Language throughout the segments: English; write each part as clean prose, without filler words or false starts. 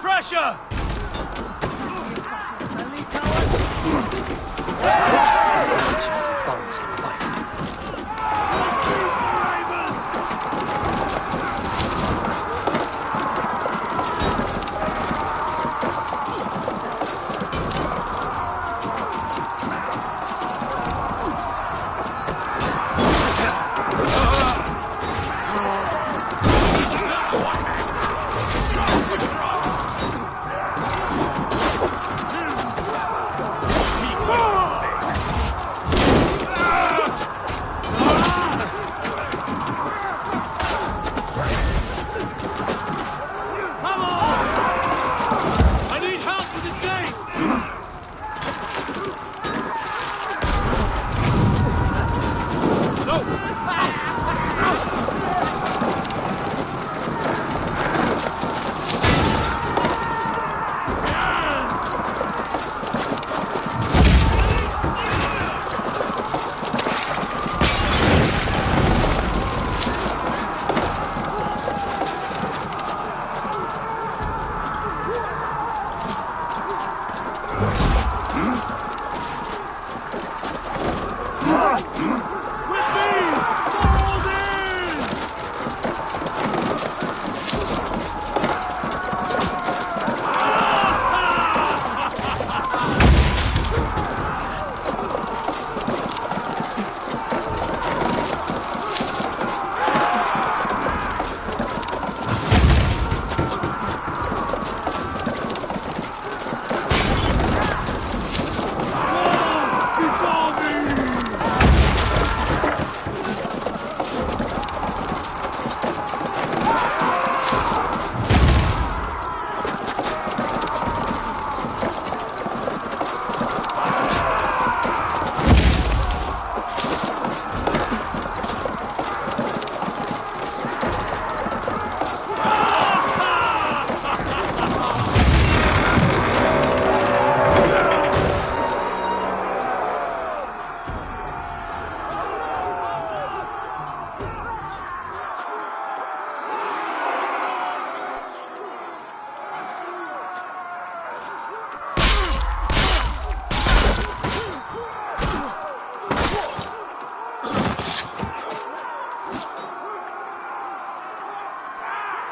pressure!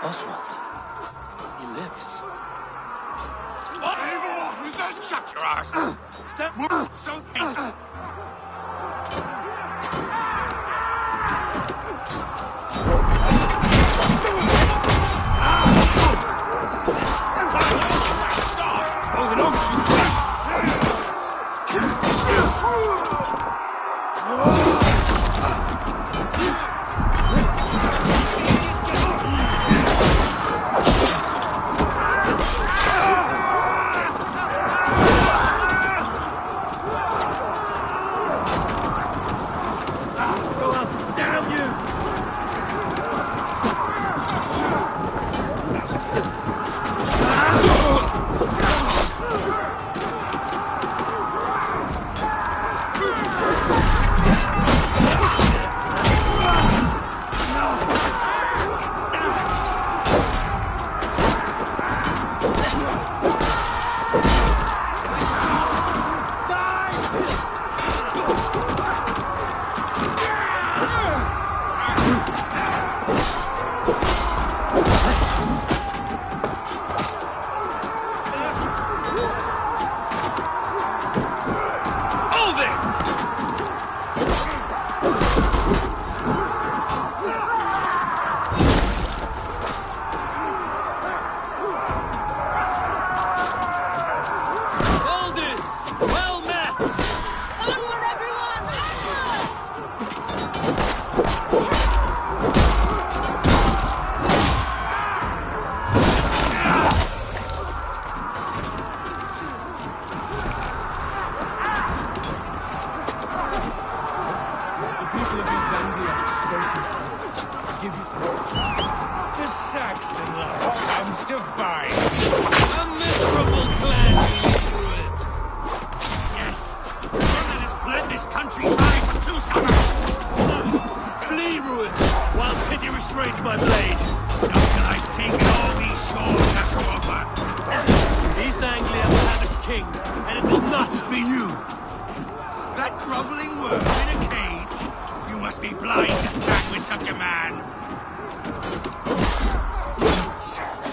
Oswald. He lives. Shut your ass! Step something! Restrains my blade. Not till I've taken all these shores have to offer. be you. That groveling worm in a cage? You must be blind to stand with such a man.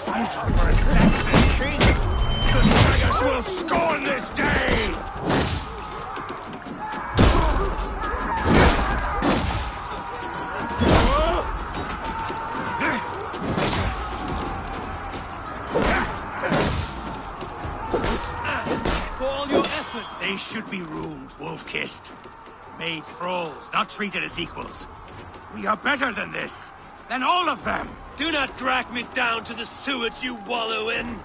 Fighting for a Saxon king? The Sagas will scorn this day! For all your effort. They should be ruled, wolf-kissed. Made thralls, not treated as equals. We are better than this. Than all of them. Do not drag me down to the sewage you wallow in.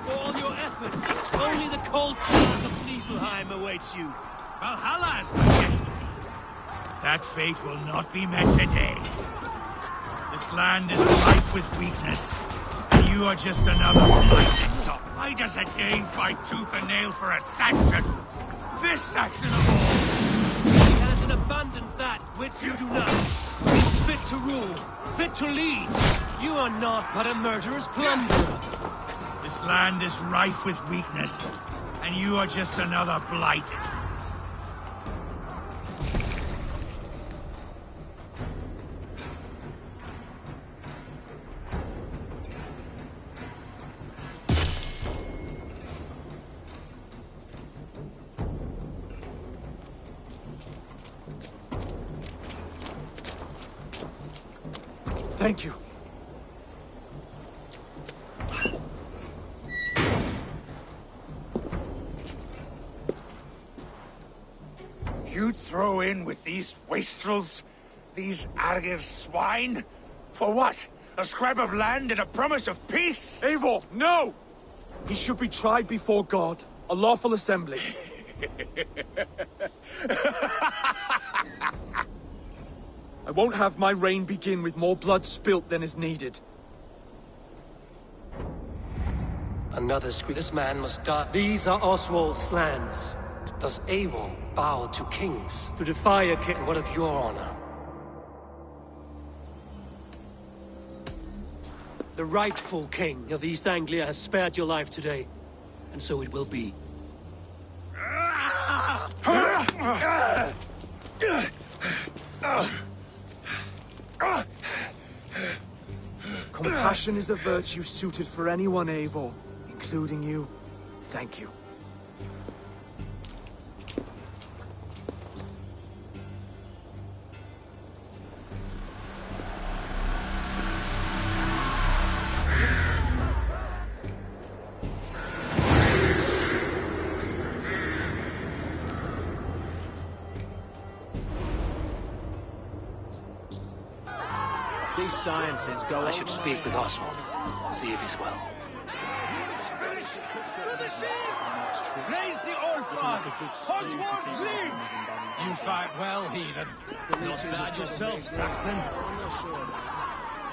For all your efforts, only the cold path of Niflheim awaits you. Valhalla is my destiny. That fate will not be met today. This land is rife with weakness, and you are just another blighted top. Why does a Dane fight tooth and nail for a Saxon? This Saxon of all! He has an abundance that which you do not. He's fit to rule, fit to lead. You are not but a murderous plunderer. This land is rife with weakness, and you are just another blighted. Thank you. You throw in with these wastrels? These Argir swine? For what? A scrap of land and a promise of peace? Eivor, no! He should be tried before God, a lawful assembly. I won't have my reign begin with more blood spilt than is needed. Another scream. This man must die. These are Oswald's lands. Does Eivor bow to kings? To defy a king. What of your honor? The rightful king of East Anglia has spared your life today, and so it will be. Compassion is a virtue suited for anyone, Eivor, including you. Thank you. These sciences go. I should speak with Oswald. See if he's well. Finished! To the ship! Praise the Old Father! Oswald lives! You fight well, heathen. Not bad yourself, Saxon. I'm not sure.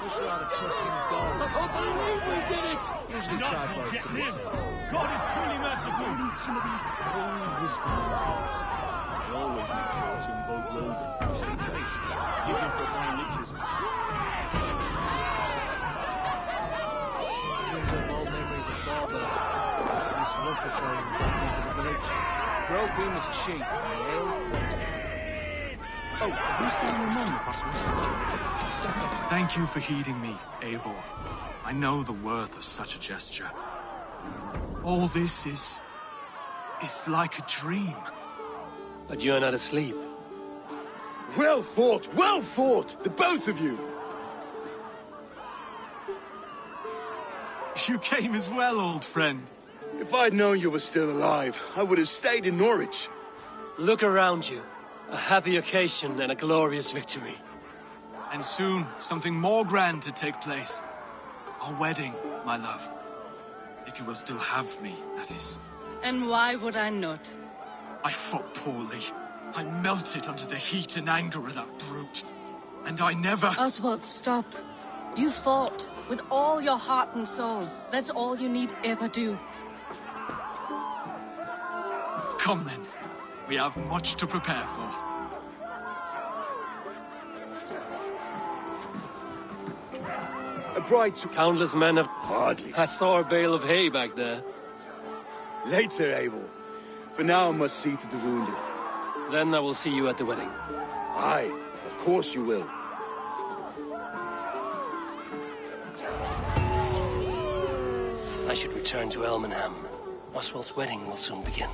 Wish rather trust in God. I can't believe we did it! Usually try both to be so. God is truly merciful! We need some of the Old wisdom in his heart. I always make sure to invoke Logan, just in case, even for fine leeches. Brings up old memories of Barber. I used to love patrolling back into the village. Broke in was cheap, and ale plenty. Oh, have you seen your mum the past week? Thank you for heeding me, Eivor. I know the worth of such a gesture. All this is like a dream. But you're not asleep. Well fought, the both of you! You came as well, old friend. If I'd known you were still alive, I would have stayed in Norwich. Look around you. A happy occasion and a glorious victory. And soon, something more grand to take place. Our wedding, my love. If you will still have me, that is. And why would I not? I fought poorly. I melted under the heat and anger of that brute. And I never... Oswald, stop. You fought with all your heart and soul. That's all you need ever do. Come then. We have much to prepare for. A bride to... Countless men have... Hardly. I saw a bale of hay back there. Later, Eivor. For now I must see to the wounded. Then I will see you at the wedding. Aye, of course you will. I should return to Elmenham. Oswald's wedding will soon begin.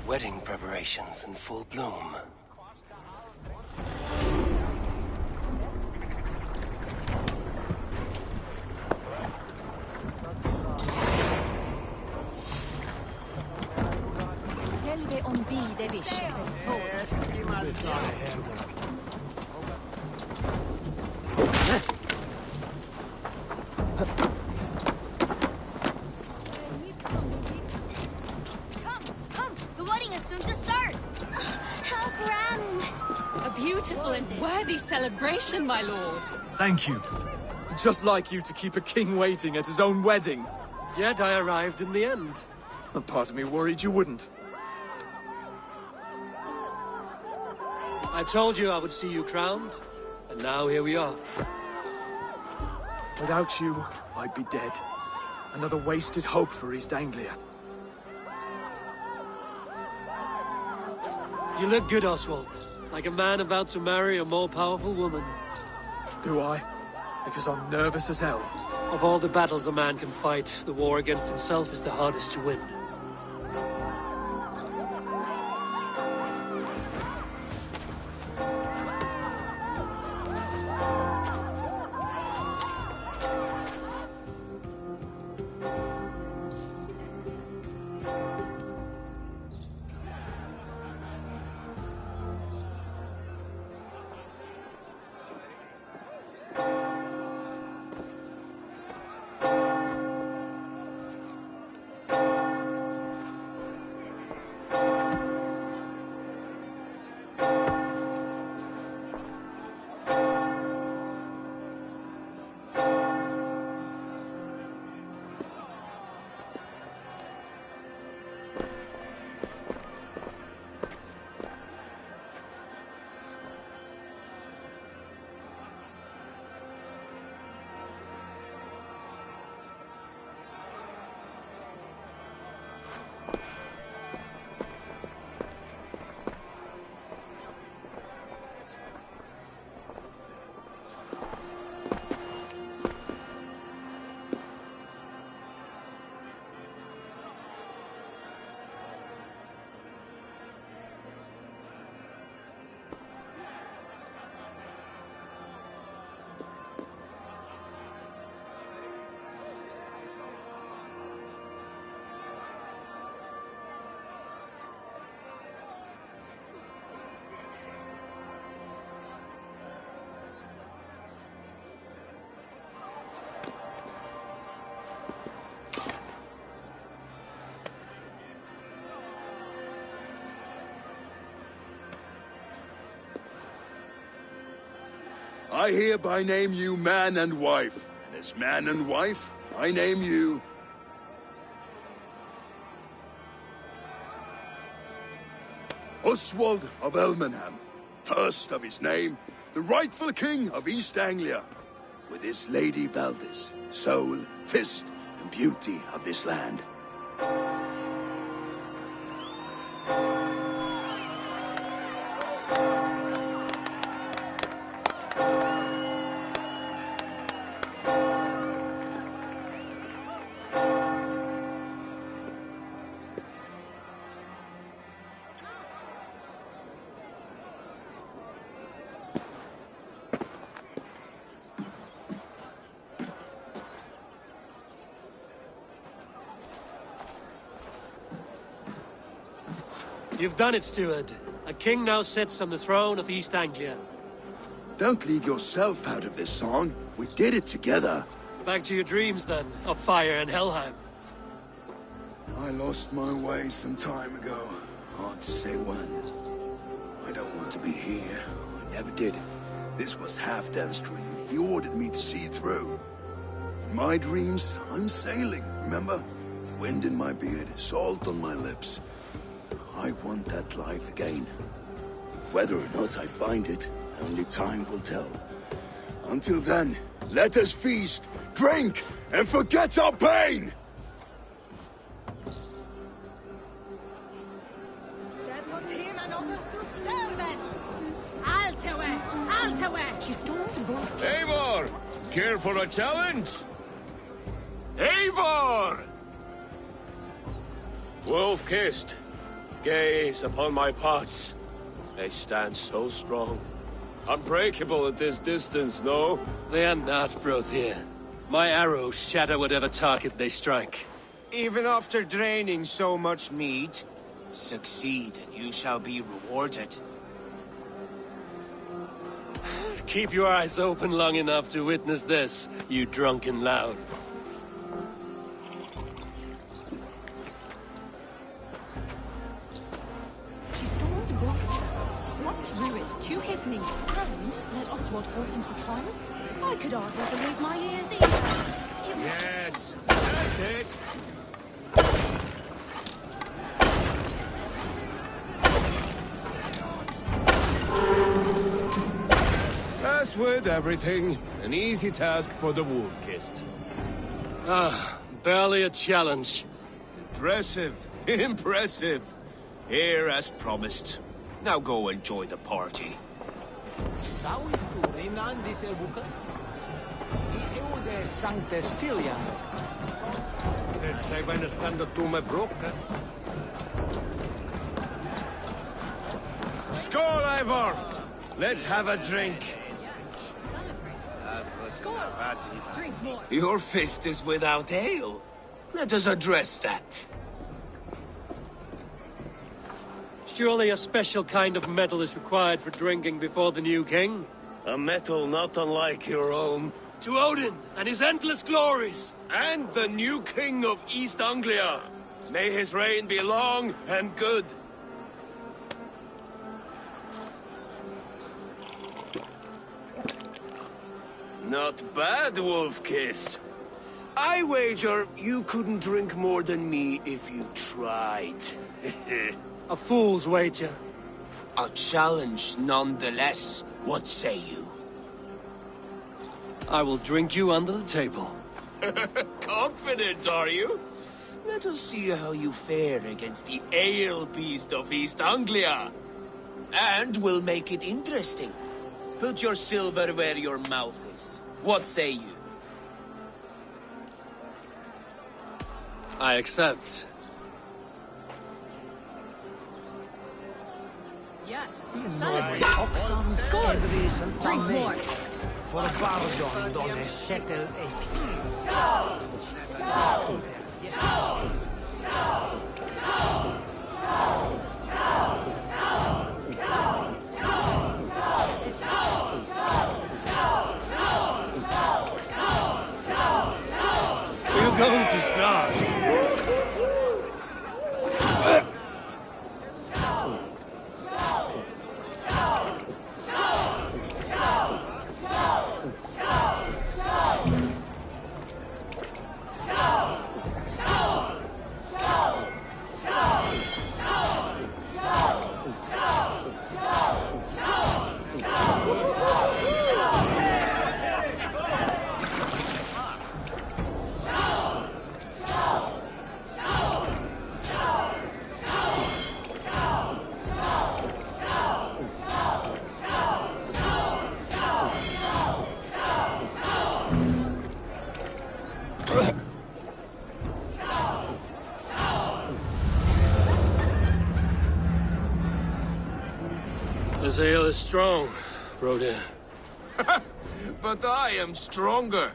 Wedding preparations in full bloom. Selve on bide visiones Come! The wedding is soon to start! How grand! A beautiful and worthy celebration, my lord. Thank you. Just like you to keep a king waiting at his own wedding. Yet I arrived in the end. A part of me worried you wouldn't. I told you I would see you crowned, and now here we are. Without you, I'd be dead. Another wasted hope for East Anglia. You look good, Oswald. Like a man about to marry a more powerful woman. Do I? Because I'm nervous as hell. Of all the battles a man can fight, the war against himself is the hardest to win. I hereby name you man and wife, and as man and wife, I name you... Oswald of Elmenham, first of his name, the rightful king of East Anglia, with his lady Valdis, soul, fist, and beauty of this land. You've done it, steward. A king now sits on the throne of East Anglia. Don't leave yourself out of this song. We did it together. Back to your dreams, then, of fire and Helheim. I lost my way some time ago. Hard to say when. I don't want to be here. I never did. This was Halfdan's dream. He ordered me to see through. In my dreams, I'm sailing, remember? Wind in my beard, salt on my lips. I want that life again. Whether or not I find it, only time will tell. Until then, let us feast, drink, and forget our pain! She stormed both. Eivor! Care for a challenge? Eivor! Wolf-kissed, gaze upon my pots. They stand so strong. Unbreakable at this distance, no? They are not, Brothir. My arrows shatter whatever target they strike. Even after draining so much meat, succeed and you shall be rewarded. Keep your eyes open long enough to witness this, you drunken lout. She stormed both, brought Rued to his knees, and let Oswald hold him for trial? I could hardly believe my ears either. Yes, that's it! As with everything, an easy task for the wolf-kissed. Ah, barely a challenge. Impressive, impressive. Here as promised. Now go enjoy the party. Skål, Eivor! Let's have a drink. Drink more. Your fist is without ale. Let us address that. Surely a special kind of metal is required for drinking before the new king? A metal not unlike your own. To Odin and his endless glories! And the new king of East Anglia. May his reign be long and good. Not bad, Wolf-kissed. I wager you couldn't drink more than me if you tried. A fool's wager. A challenge nonetheless. What say you? I will drink you under the table. Confident, are you? Let us see how you fare against the ale beast of East Anglia. And we'll make it interesting. Put your silver where your mouth is. What say you? I accept. Yes, to celebrate. Skål! Drink more. For Bardon on a settled ache. We're going to start. This ale is strong, Broder. But I am stronger.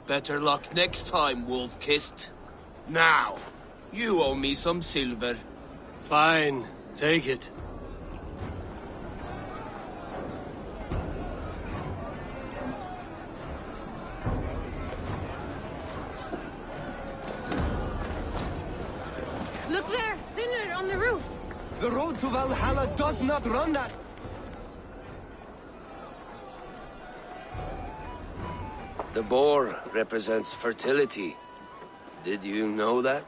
Better luck next time, Wolf-Kissed. Now, you owe me some silver. Fine, take it. Look there! Thinner on the roof! The road to Valhalla does not run that. The boar represents fertility. Did you know that?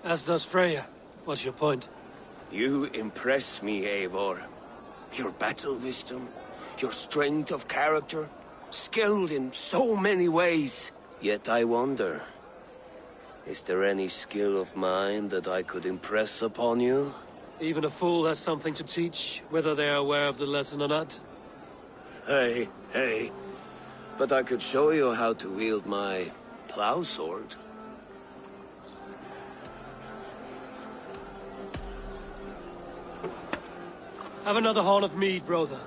As does Freya. What's your point? You impress me, Eivor. Your battle wisdom, your strength of character, skilled in so many ways. Yet I wonder, is there any skill of mine that I could impress upon you? Even a fool has something to teach, whether they are aware of the lesson or not. Hey. But I could show you how to wield my plow sword. Have another horn of mead, brother.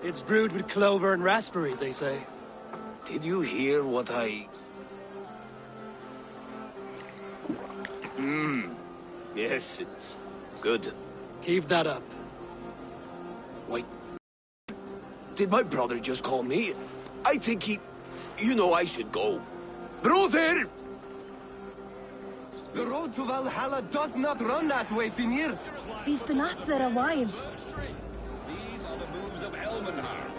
It's brewed with clover and raspberry, they say. Did you hear what I... Yes, it's good. Keep that up. Wait. Did my brother just call me? I think he... You know I should go. Brother! The road to Valhalla does not run that way, Finir. He's been up there a while. These are the moves of Elmenhar.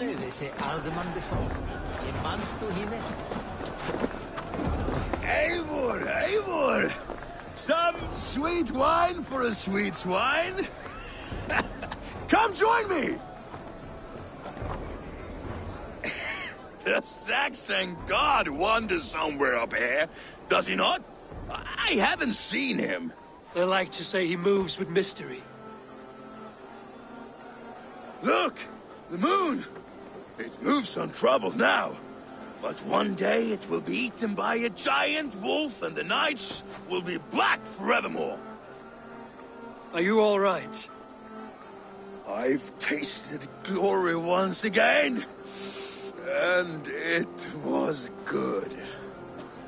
They say Alderman before. In months to him. Eivor! Some sweet wine for a sweet swine? Come join me! The Saxon god wanders somewhere up here, does he not? I haven't seen him. They like to say he moves with mystery. Look! The moon! It moves untroubled now. But one day it will be eaten by a giant wolf and the nights will be black forevermore. Are you all right? I've tasted glory once again. And it was good.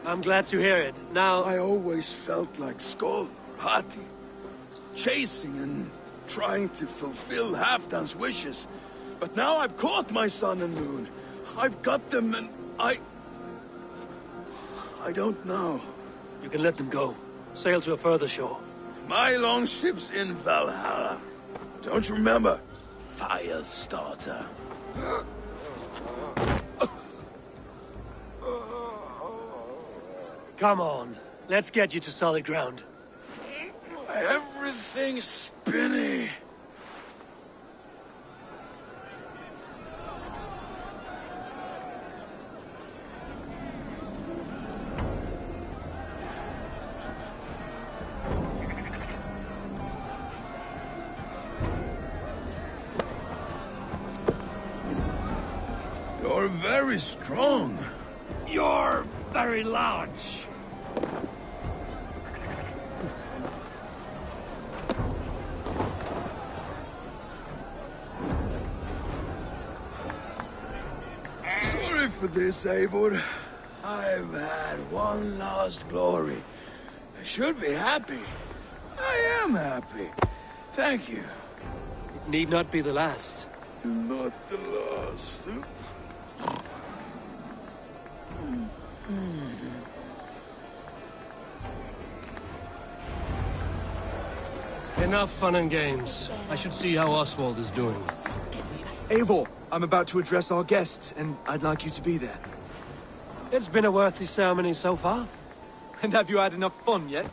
I'm glad to hear it. Now... I always felt like Skoll or Hati. Chasing and trying to fulfill Halfdan's wishes. But now I've caught my sun and moon. I've got them and I don't know. You can let them go. Sail to a further shore. My longship's in Valhalla. Don't you remember? Firestarter. Come on. Let's get you to solid ground. Everything's spinny. You're very strong. You're very large. Sorry for this, Eivor. I've had one last glory. I should be happy. I am happy. Thank you. It need not be the last. Not the last. Enough fun and games. I should see how Oswald is doing. Eivor, I'm about to address our guests, and I'd like you to be there. It's been a worthy ceremony so far. And have you had enough fun yet?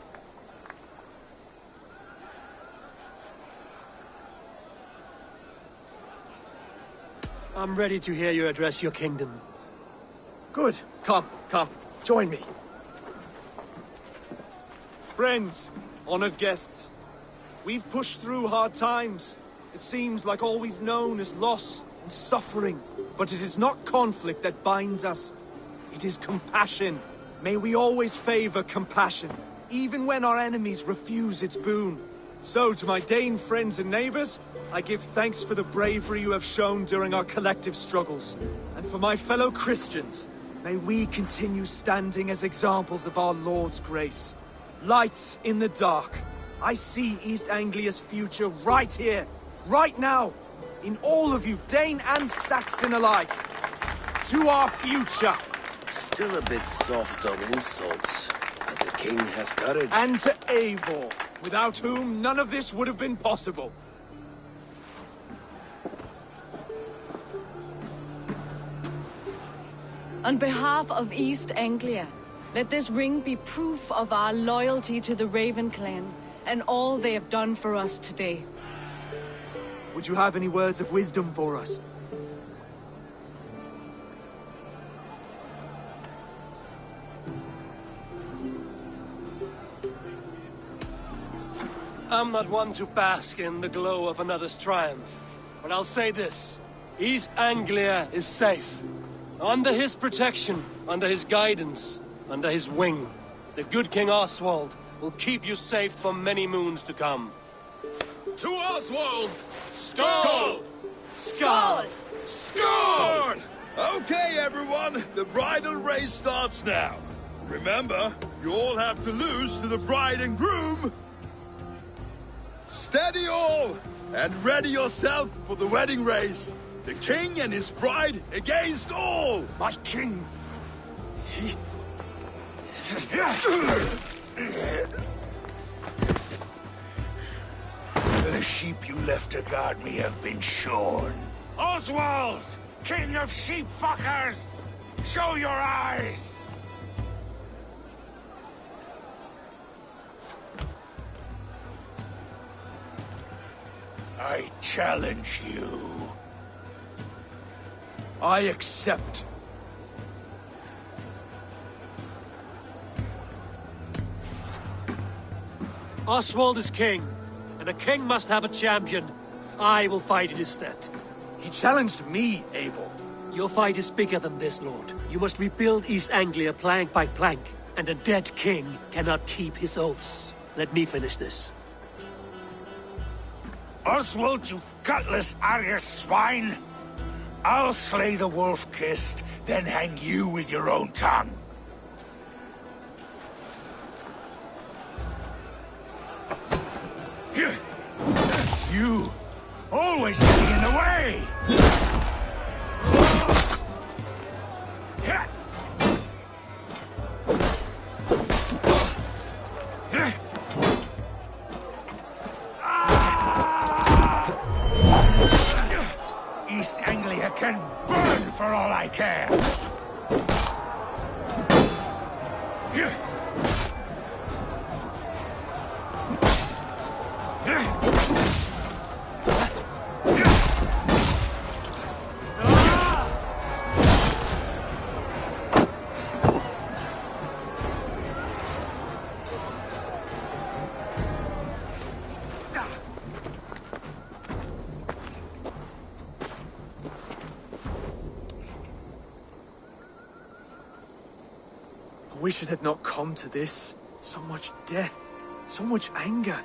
I'm ready to hear you address your kingdom. Good. Come. Join me. Friends, honored guests, we've pushed through hard times. It seems like all we've known is loss and suffering. But it is not conflict that binds us. It is compassion. May we always favor compassion, even when our enemies refuse its boon. So, to my Dane friends and neighbors, I give thanks for the bravery you have shown during our collective struggles. And for my fellow Christians, may we continue standing as examples of our Lord's grace. Lights in the dark. I see East Anglia's future right here, right now, in all of you, Dane and Saxon alike. To our future. Still a bit soft on insults, but the king has courage. And to Eivor, without whom none of this would have been possible. On behalf of East Anglia, let this ring be proof of our loyalty to the Raven clan and all they have done for us today. Would you have any words of wisdom for us? I'm not one to bask in the glow of another's triumph, but I'll say this. East Anglia is safe. Under his protection, under his guidance, under his wing, the good King Oswald will keep you safe for many moons to come. To Oswald! Skull! Skull! Score! Okay, everyone, the bridal race starts now. Remember, you all have to lose to the bride and groom. Steady all, and ready yourself for the wedding race. The king and his bride against all! My king! The sheep you left to guard me have been shorn. Oswald! King of sheep fuckers! Show your eyes! I challenge you. I accept. Oswald is king, and a king must have a champion. I will fight in his stead. He challenged me, Eivor. Your fight is bigger than this, Lord. You must rebuild East Anglia plank by plank, and a dead king cannot keep his oaths. Let me finish this. Oswald, you gutless Arya swine! I'll slay the wolf-kissed, then hang you with your own tongue. You! Always getting in the way! East Anglia can burn for all I care! I wish it had not come to this. So much death, so much anger.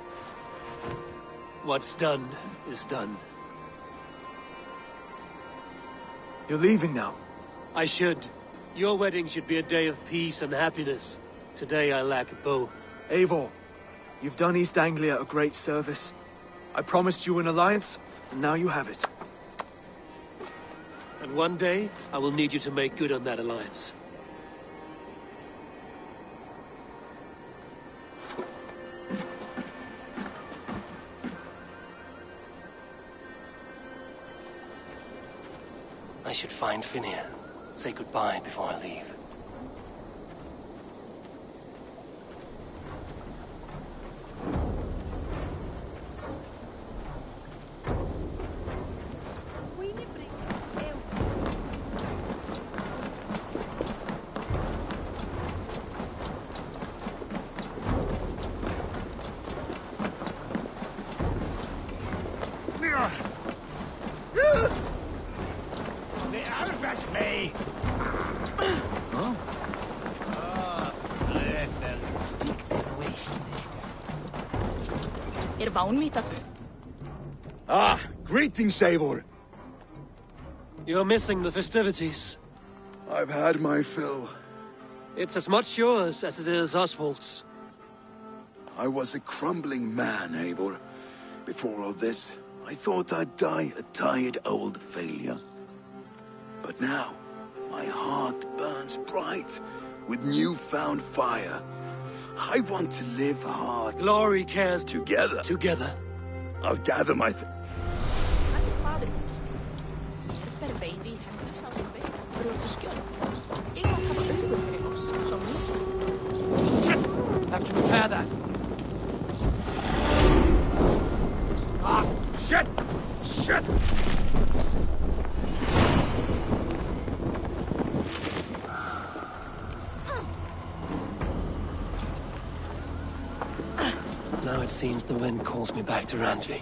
What's done is done. You're leaving now. I should. Your wedding should be a day of peace and happiness. Today I lack both. Eivor, you've done East Anglia a great service. I promised you an alliance, and now you have it. And one day, I will need you to make good on that alliance. I should find Finnir. Say goodbye before I leave. Ah, greetings, Eivor. You're missing the festivities. I've had my fill. It's as much yours as it is Oswald's. I was a crumbling man, Eivor. Before all this, I thought I'd die a tired old failure. But now, my heart burns bright with newfound fire. I want to live hard. Glory cares Together. together. I'll gather my... Have to repair that. Ah, shit! Shit! Now it seems the wind calls me back to Randvi.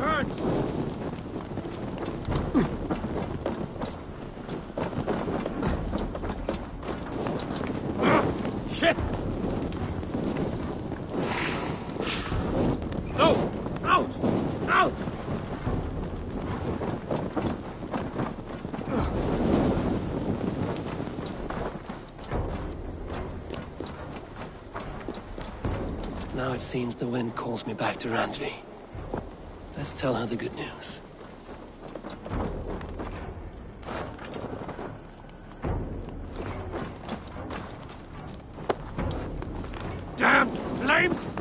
Hurts! Shit! No! Out! Out! Now it seems the wind calls me back to Randvi. Let's tell her the good news. Damn flames!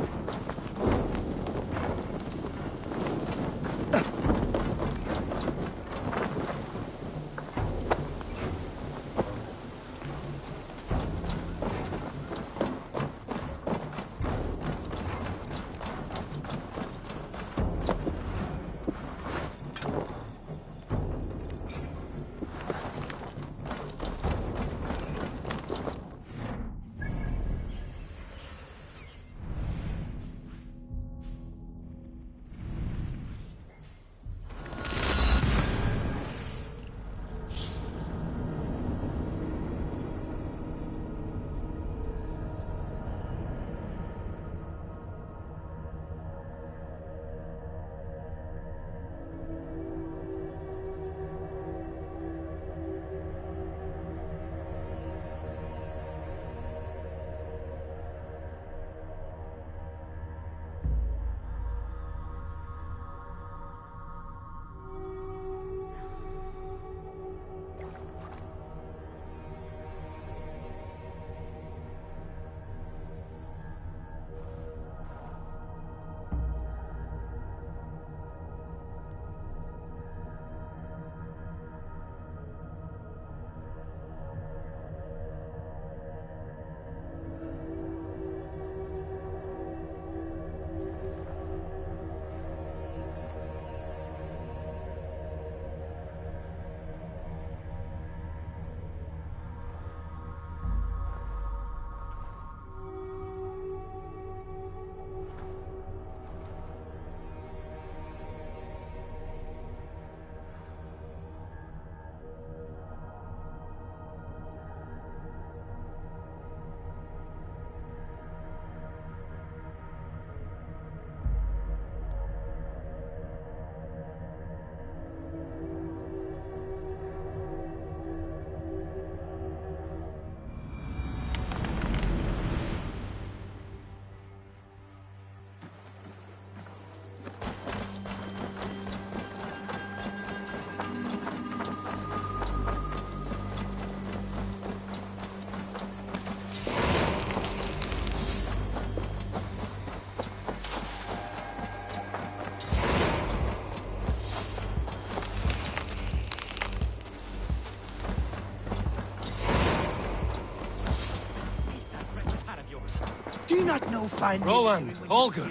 Do you not know fine... Rowan, Olga,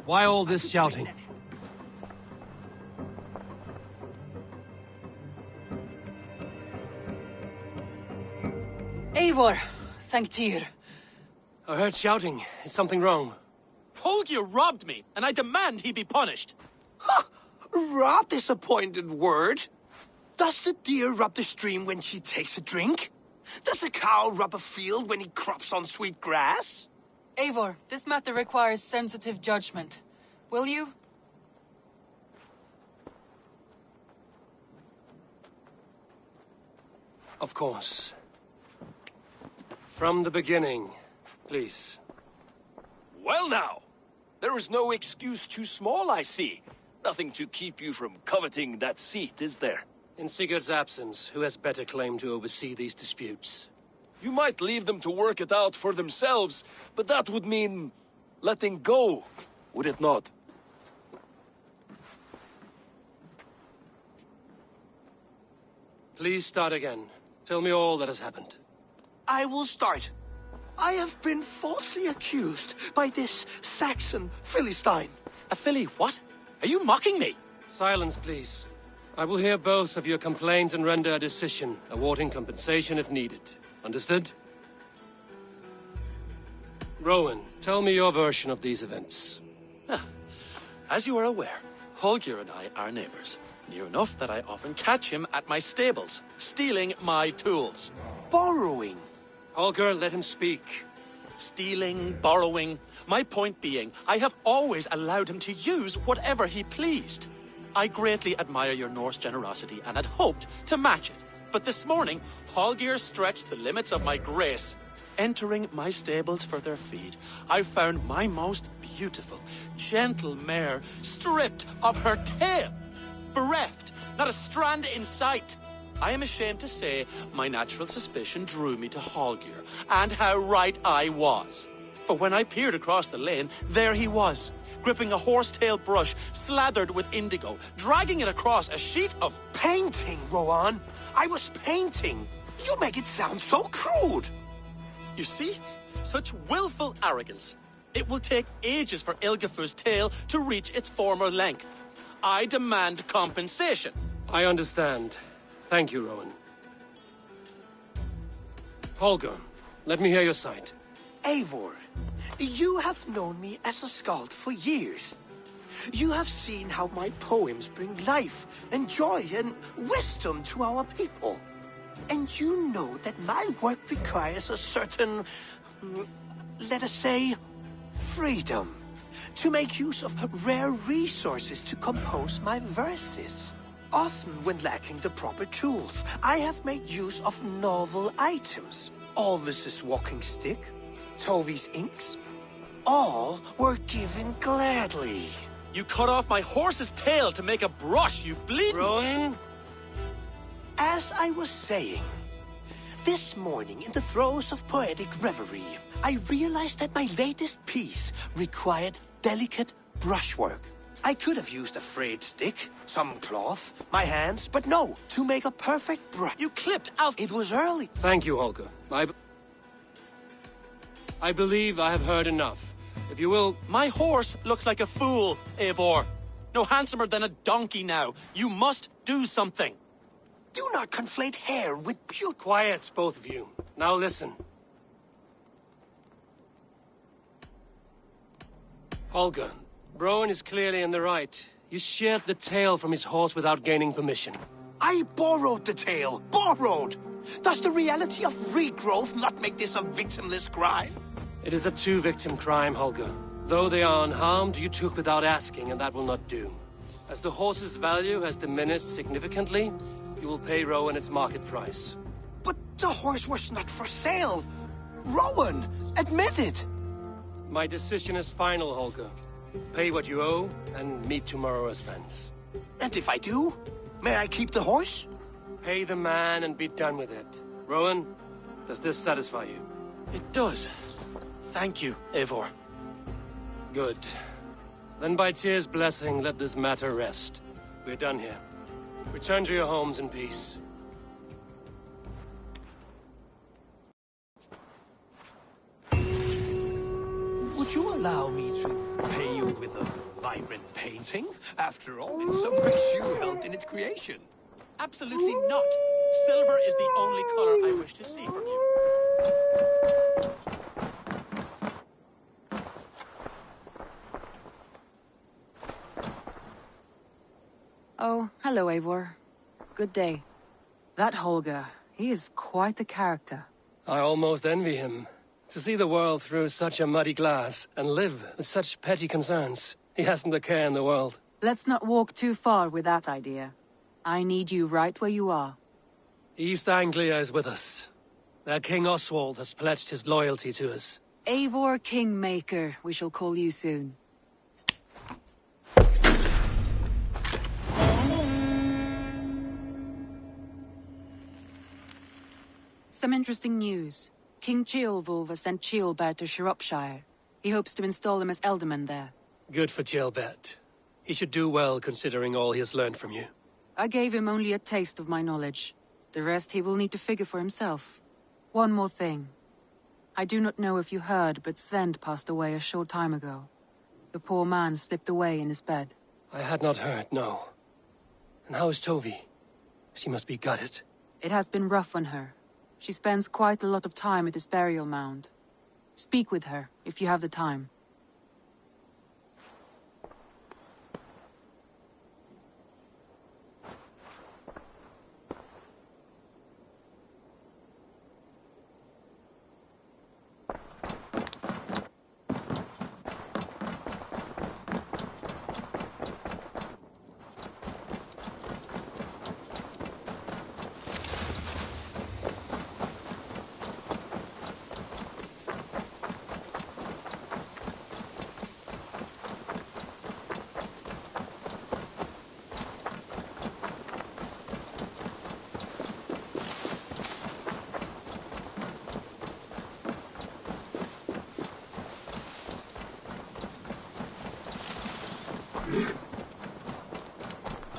why all this shouting? Eivor, thank Tyr. I heard shouting. Is something wrong? Holger robbed me, and I demand he be punished. Huh! Rot disappointed word. Does the deer rub the stream when she takes a drink? Does a cow rub a field when he crops on sweet grass? Eivor, this matter requires sensitive judgment. Will you? Of course. From the beginning, please. Well now! There is no excuse too small, I see. Nothing to keep you from coveting that seat, is there? In Sigurd's absence, who has better claim to oversee these disputes? You might leave them to work it out for themselves, but that would mean letting go, would it not? Please start again. Tell me all that has happened. I will start. I have been falsely accused by this Saxon Philistine. A Philly what? Are you mocking me? Silence, please. I will hear both of your complaints and render a decision, awarding compensation if needed. Understood? Rowan, tell me your version of these events. As you are aware, Holger and I are neighbors. Near enough that I often catch him at my stables, stealing my tools. Borrowing. Holger, let him speak. Stealing, borrowing. My point being, I have always allowed him to use whatever he pleased. I greatly admire your Norse generosity and had hoped to match it. But this morning, Holger stretched the limits of my grace. Entering my stables for their feed, I found my most beautiful, gentle mare stripped of her tail. Bereft, not a strand in sight. I am ashamed to say my natural suspicion drew me to Holger, and how right I was. For when I peered across the lane, there he was, gripping a horsetail brush slathered with indigo, dragging it across a sheet of painting, Rowan. I was painting. You make it sound so crude. You see? Such willful arrogance. It will take ages for Ilgafur's tail to reach its former length. I demand compensation. I understand. Thank you, Rowan. Holger, let me hear your side. Eivor, you have known me as a skald for years. You have seen how my poems bring life and joy and wisdom to our people. And you know that my work requires a certain, let us say, freedom to make use of rare resources to compose my verses. Often when lacking the proper tools, I have made use of novel items. Alvis's walking stick, Tovi's inks, all were given gladly. You cut off my horse's tail to make a brush, you bleeding... Rowan? As I was saying, this morning in the throes of poetic reverie, I realized that my latest piece required delicate brushwork. I could have used a frayed stick, some cloth, my hands, but no, to make a perfect brush. You clipped out. It was early. Thank you, Holger. I believe I have heard enough. If you will... My horse looks like a fool, Eivor. No handsomer than a donkey now. You must do something. Do not conflate hair with beauty. Quiet, both of you. Now listen. Holger, Rowan is clearly in the right. You sheared the tail from his horse without gaining permission. I borrowed the tail. Borrowed! Does the reality of regrowth not make this a victimless crime? It is a two-victim crime, Holger. Though they are unharmed, you took without asking, and that will not do. As the horse's value has diminished significantly, you will pay Rowan its market price. But the horse was not for sale. Rowan, admit it. My decision is final, Holger. Pay what you owe, and meet tomorrow as friends. And if I do, may I keep the horse? Pay the man and be done with it. Rowan, does this satisfy you? It does. Thank you, Eivor. Good. Then by Tyr's blessing, let this matter rest. We're done here. Return to your homes in peace. Would you allow me to pay you with a vibrant painting? After all, it's so much you helped in its creation. Absolutely not. Silver is the only color I wish to see from you. Oh, hello, Eivor. Good day. That Holger, he is quite the character. I almost envy him. To see the world through such a muddy glass, and live with such petty concerns, he hasn't a care in the world. Let's not walk too far with that idea. I need you right where you are. East Anglia is with us. Their King Oswald has pledged his loyalty to us. Eivor Kingmaker, we shall call you soon. Some interesting news. King Ceolwulf has sent Ceolbert to Shropshire. He hopes to install him as Elderman there. Good for Ceolbert. He should do well considering all he has learned from you. I gave him only a taste of my knowledge. The rest he will need to figure for himself. One more thing. I do not know if you heard, but Sven passed away a short time ago. The poor man slipped away in his bed. I had not heard, no. And how is Tovi? She must be gutted. It has been rough on her. She spends quite a lot of time at his burial mound. Speak with her, if you have the time.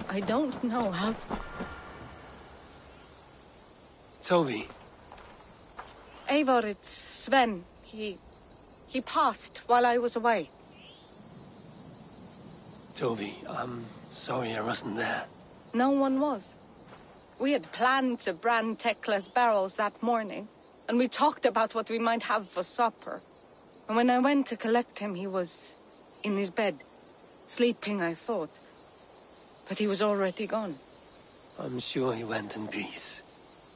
I don't know how to... Tovi. Eivor, it's Sven. He passed while I was away. Tovi, I'm sorry I wasn't there. No one was. We had planned to brand Tekla's barrels that morning, and we talked about what we might have for supper. And when I went to collect him, he was in his bed. Sleeping, I thought. But he was already gone. I'm sure he went in peace.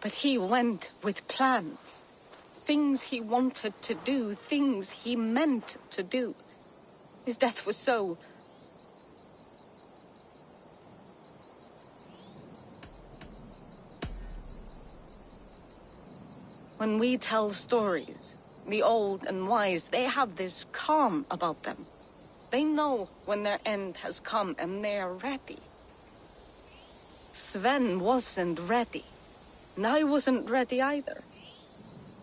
But he went with plans. Things he wanted to do, things he meant to do. His death was so... When we tell stories, the old and wise, they have this calm about them. They know when their end has come and they're ready. Sven wasn't ready, and I wasn't ready either.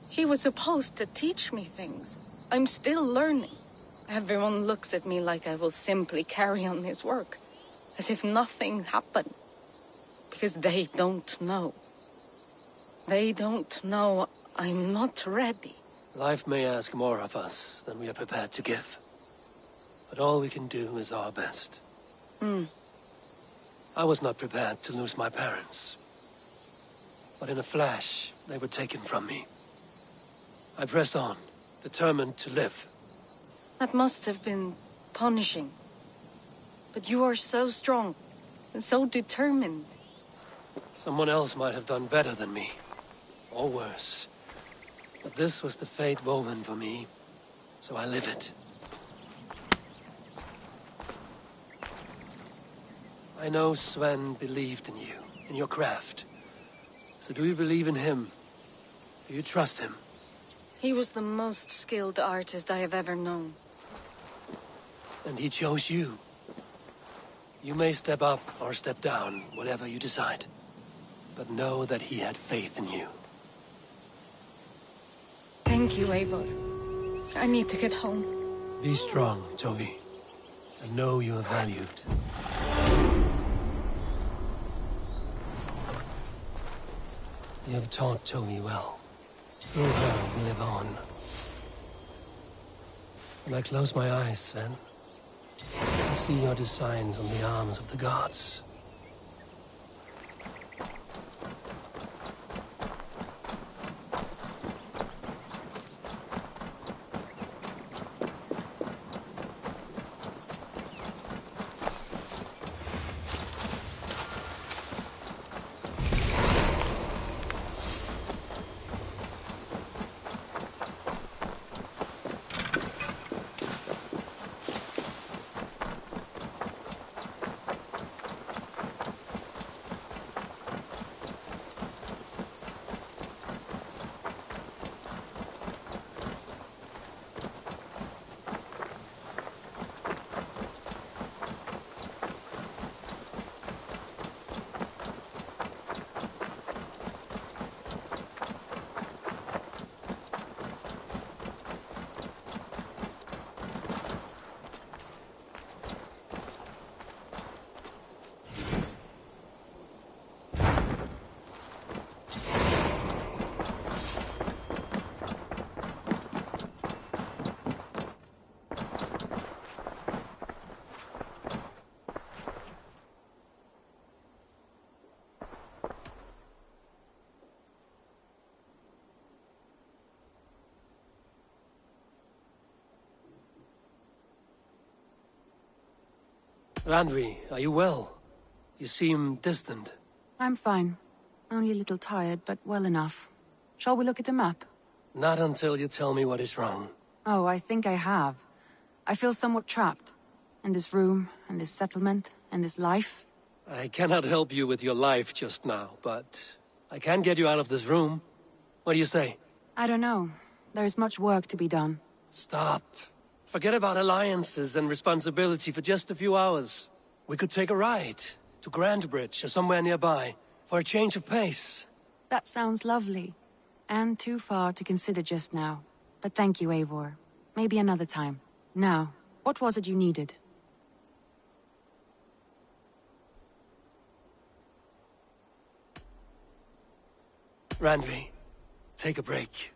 He was supposed to teach me things. I'm still learning. Everyone looks at me like I will simply carry on his work, as if nothing happened. Because they don't know. They don't know I'm not ready. Life may ask more of us than we are prepared to give. But all we can do is our best. I was not prepared to lose my parents. But in a flash, they were taken from me. I pressed on, determined to live. That must have been punishing. But you are so strong, and so determined. Someone else might have done better than me. Or worse. But this was the fate woven for me, so I live it. I know Sven believed in you, in your craft. So do you believe in him? Do you trust him? He was the most skilled artist I have ever known. And he chose you. You may step up or step down, whatever you decide. But know that he had faith in you. Thank you, Eivor. I need to get home. Be strong, Tovi. And know you are valued. You have taught Tovi well. Through her, we live on. When I close my eyes, Sven, I see your designs on the arms of the gods. Randvi, are you well? You seem distant. I'm fine. Only a little tired, but well enough. Shall we look at the map? Not until you tell me what is wrong. Oh, I think I have. I feel somewhat trapped. In this room, and this settlement, and this life. I cannot help you with your life just now, but I can get you out of this room. What do you say? I don't know. There is much work to be done. Stop. Forget about alliances and responsibility for just a few hours. We could take a ride to Grandbridge or somewhere nearby for a change of pace. That sounds lovely. And too far to consider just now. But thank you, Eivor. Maybe another time. Now, what was it you needed? Randvi, take a break.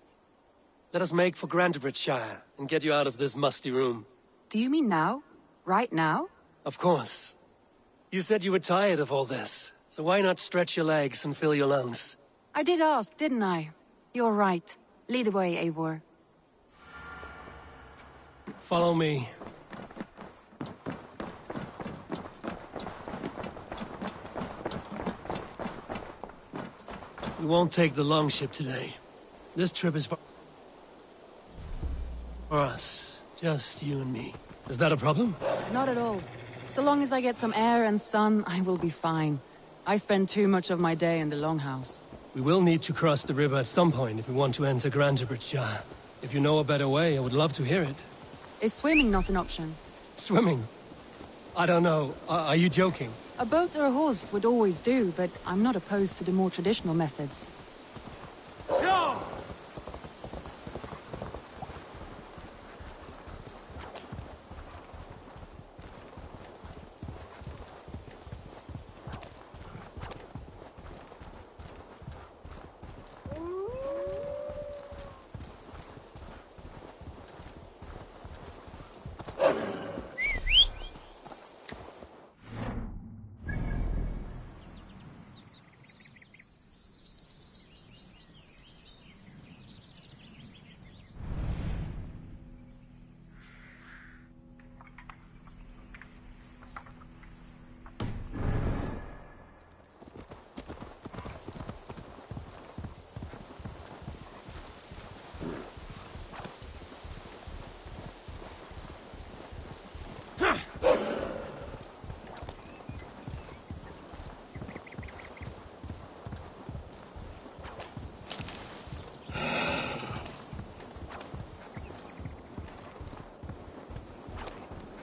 Let us make for Grandbridgeshire and get you out of this musty room. Do you mean now? Right now? Of course. You said you were tired of all this, so why not stretch your legs and fill your lungs? I did ask, didn't I? You're right. Lead the way, Eivor. Follow me. We won't take the longship today. This trip is for us. Just you and me. Is that a problem? Not at all. So long as I get some air and sun, I will be fine. I spend too much of my day in the longhouse. We will need to cross the river at some point if we want to enter Grandbridgeshire. If you know a better way, I would love to hear it. Is swimming not an option? Swimming? I don't know. Are you joking? A boat or a horse would always do, but I'm not opposed to the more traditional methods. No!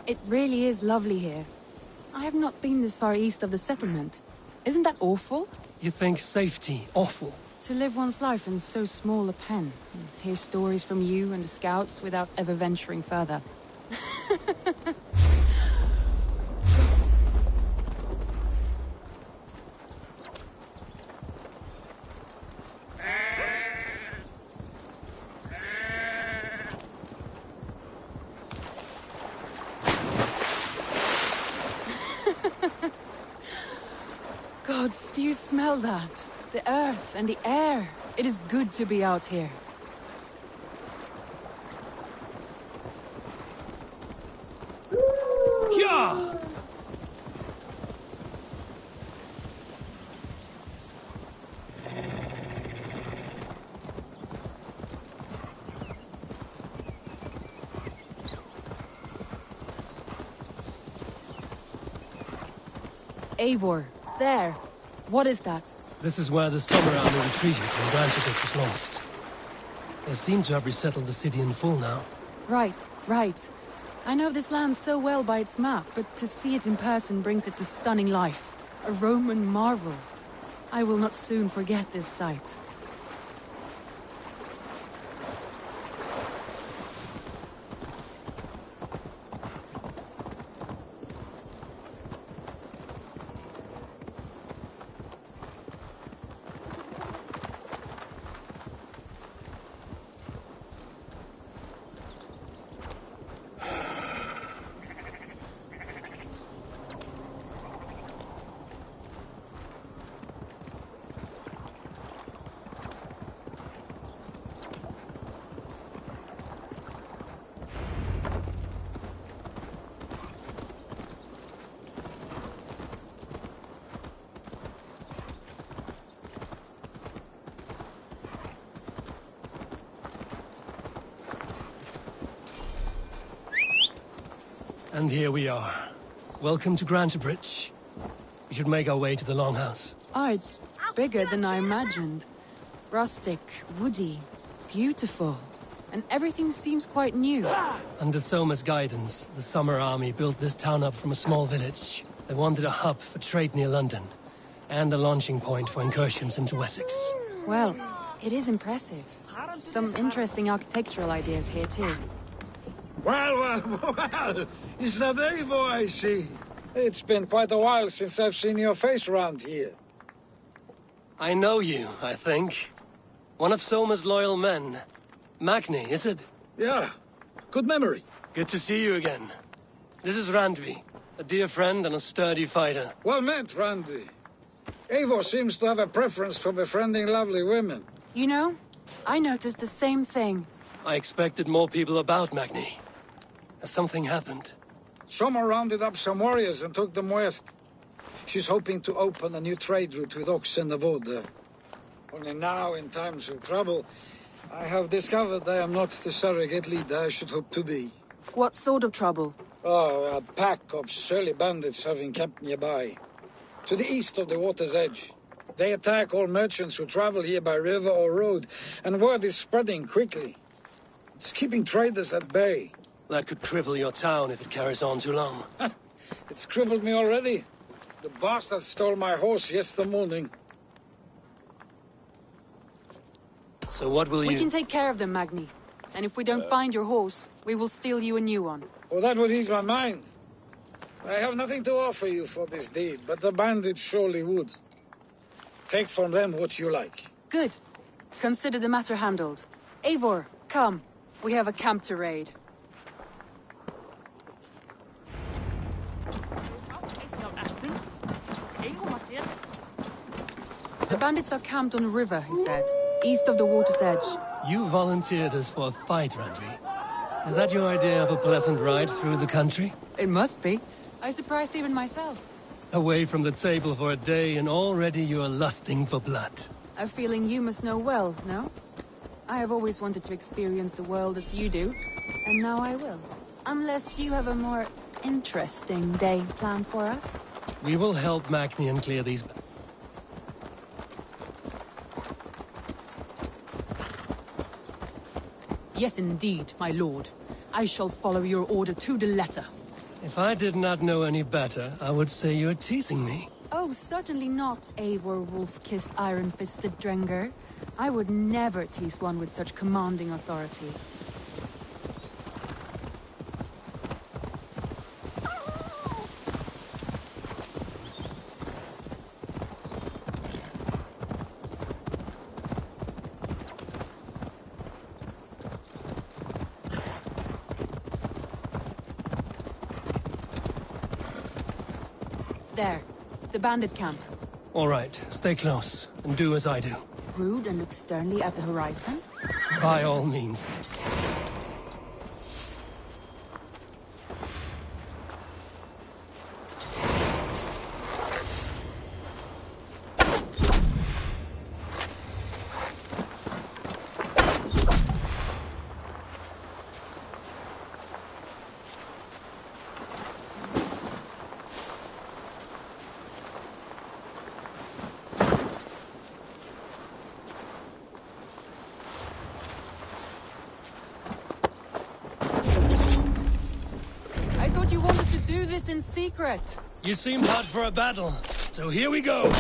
It really is lovely here. I have not been this far east of the settlement. Isn't that awful? You think safety awful? To live one's life in so small a pen, and hear stories from you and the scouts without ever venturing further. Gods, do you smell that? The earth and the air. It is good to be out here. Yeah! Eivor, there. What is that? This is where the summer army retreated when Grandbridge was lost. They seem to have resettled the city in full now. Right, right. I know this land so well by its map, but to see it in person brings it to stunning life. A Roman marvel. I will not soon forget this sight. And here we are. Welcome to Grantebridge. We should make our way to the Longhouse. Oh, it's bigger than I imagined. Rustic, woody, beautiful. And everything seems quite new. Under Soma's guidance, the Summer Army built this town up from a small village. They wanted a hub for trade near London, and a launching point for incursions into Wessex. Well, it is impressive. Some interesting architectural ideas here, too. Well, it's that Eivor I see. It's been quite a while since I've seen your face around here. I know you, I think. One of Soma's loyal men. Magni, is it? Yeah, good memory. Good to see you again. This is Randvi, a dear friend and a sturdy fighter. Well met, Randvi. Eivor seems to have a preference for befriending lovely women. You know, I noticed the same thing. I expected more people about Magni. Has something happened? Soma rounded up some warriors and took them west. She's hoping to open a new trade route with Ox and the Vod there. Only now, in times of trouble, I have discovered I am not the surrogate leader I should hope to be. What sort of trouble? Oh, a pack of surly bandits have encamped nearby. To the east of the water's edge. They attack all merchants who travel here by river or road, and word is spreading quickly. It's keeping traders at bay. That could cripple your town if it carries on too long. It's crippled me already. The bastard stole my horse yesterday morning. So what will you... We can take care of them, Magni. And if we don't find your horse, we will steal you a new one. Oh, that would ease my mind. I have nothing to offer you for this deed, but the bandits surely would. Take from them what you like. Good. Consider the matter handled. Eivor, come. We have a camp to raid. The bandits are camped on a river, he said, east of the water's edge. You volunteered us for a fight, Randvi. Is that your idea of a pleasant ride through the country? It must be. I surprised even myself. Away from the table for a day and already you are lusting for blood. A feeling you must know well, no? I have always wanted to experience the world as you do, and now I will. Unless you have a more interesting day planned for us. We will help Magni and clear these... Yes, indeed, my lord. I shall follow your order to the letter. If I did not know any better, I would say you're teasing me. Oh, certainly not, Eivor wolf-kissed iron-fisted Drenger. I would never tease one with such commanding authority. There. The bandit camp. All right, stay close, and do as I do. Rude and look sternly at the horizon? By all means. You wanted to do this in secret. You seemed hot for a battle, so here we go.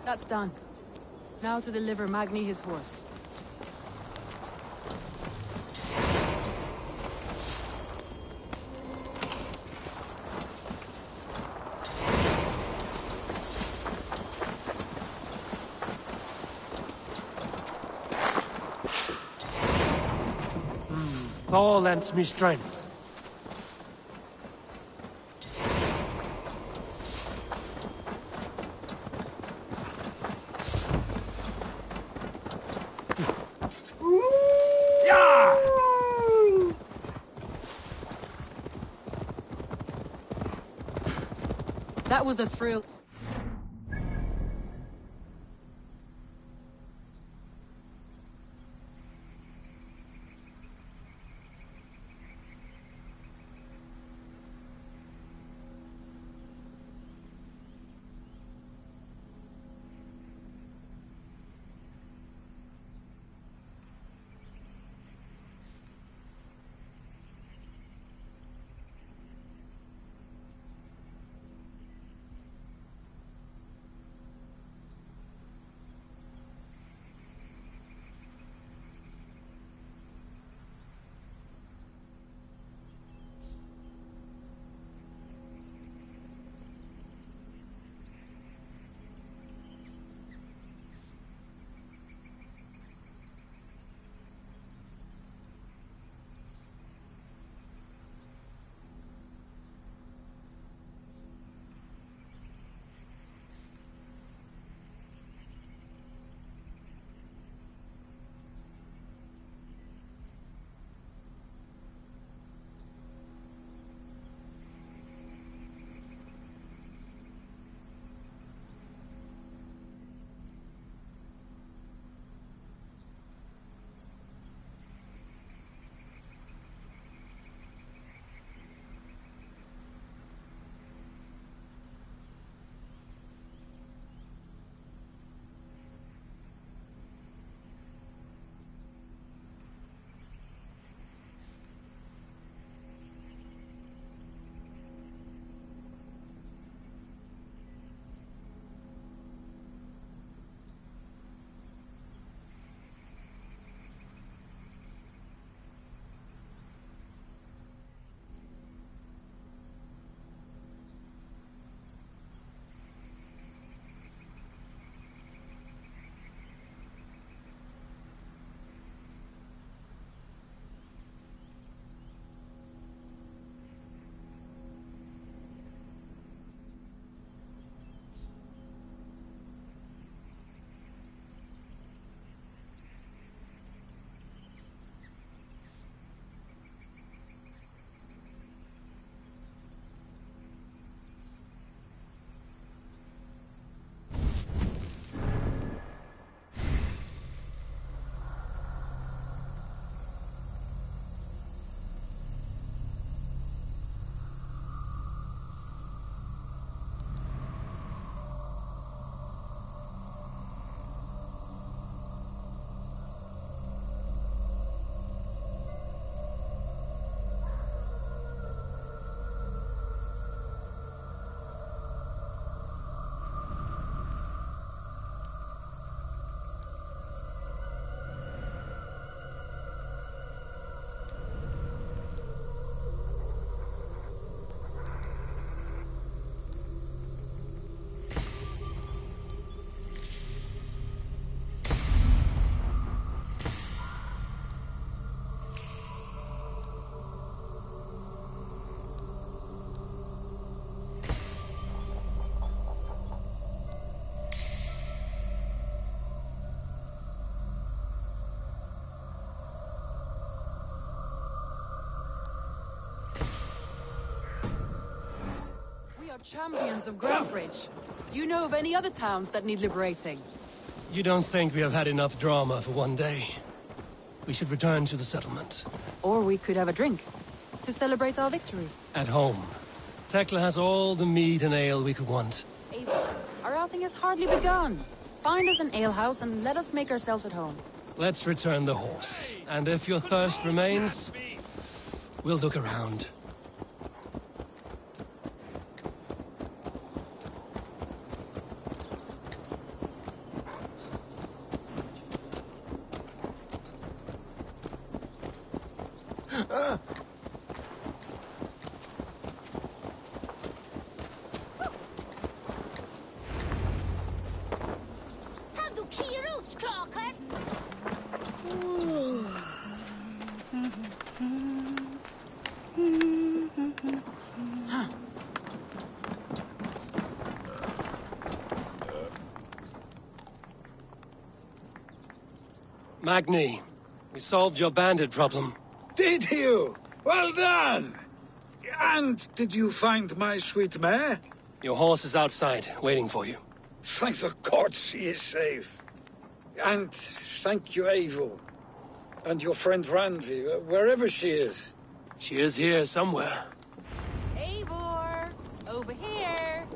That's done. Now to deliver Magni his horse. Thor lends me strength. That was a thrill. We are champions of Grantbridge. Do you know of any other towns that need liberating? You don't think we have had enough drama for one day? We should return to the settlement. Or we could have a drink to celebrate our victory. At home. Tekla has all the mead and ale we could want. Ava, our outing has hardly begun. Find us an alehouse and let us make ourselves at home. Let's return the horse. And if your thirst remains, we'll look around. Magni, we solved your bandit problem. Did you? Well done! And did you find my sweet mare? Your horse is outside, waiting for you. Thank the gods she is safe. And thank you, Eivor. And your friend Randvi, wherever she is. She is here somewhere. Eivor! Over here!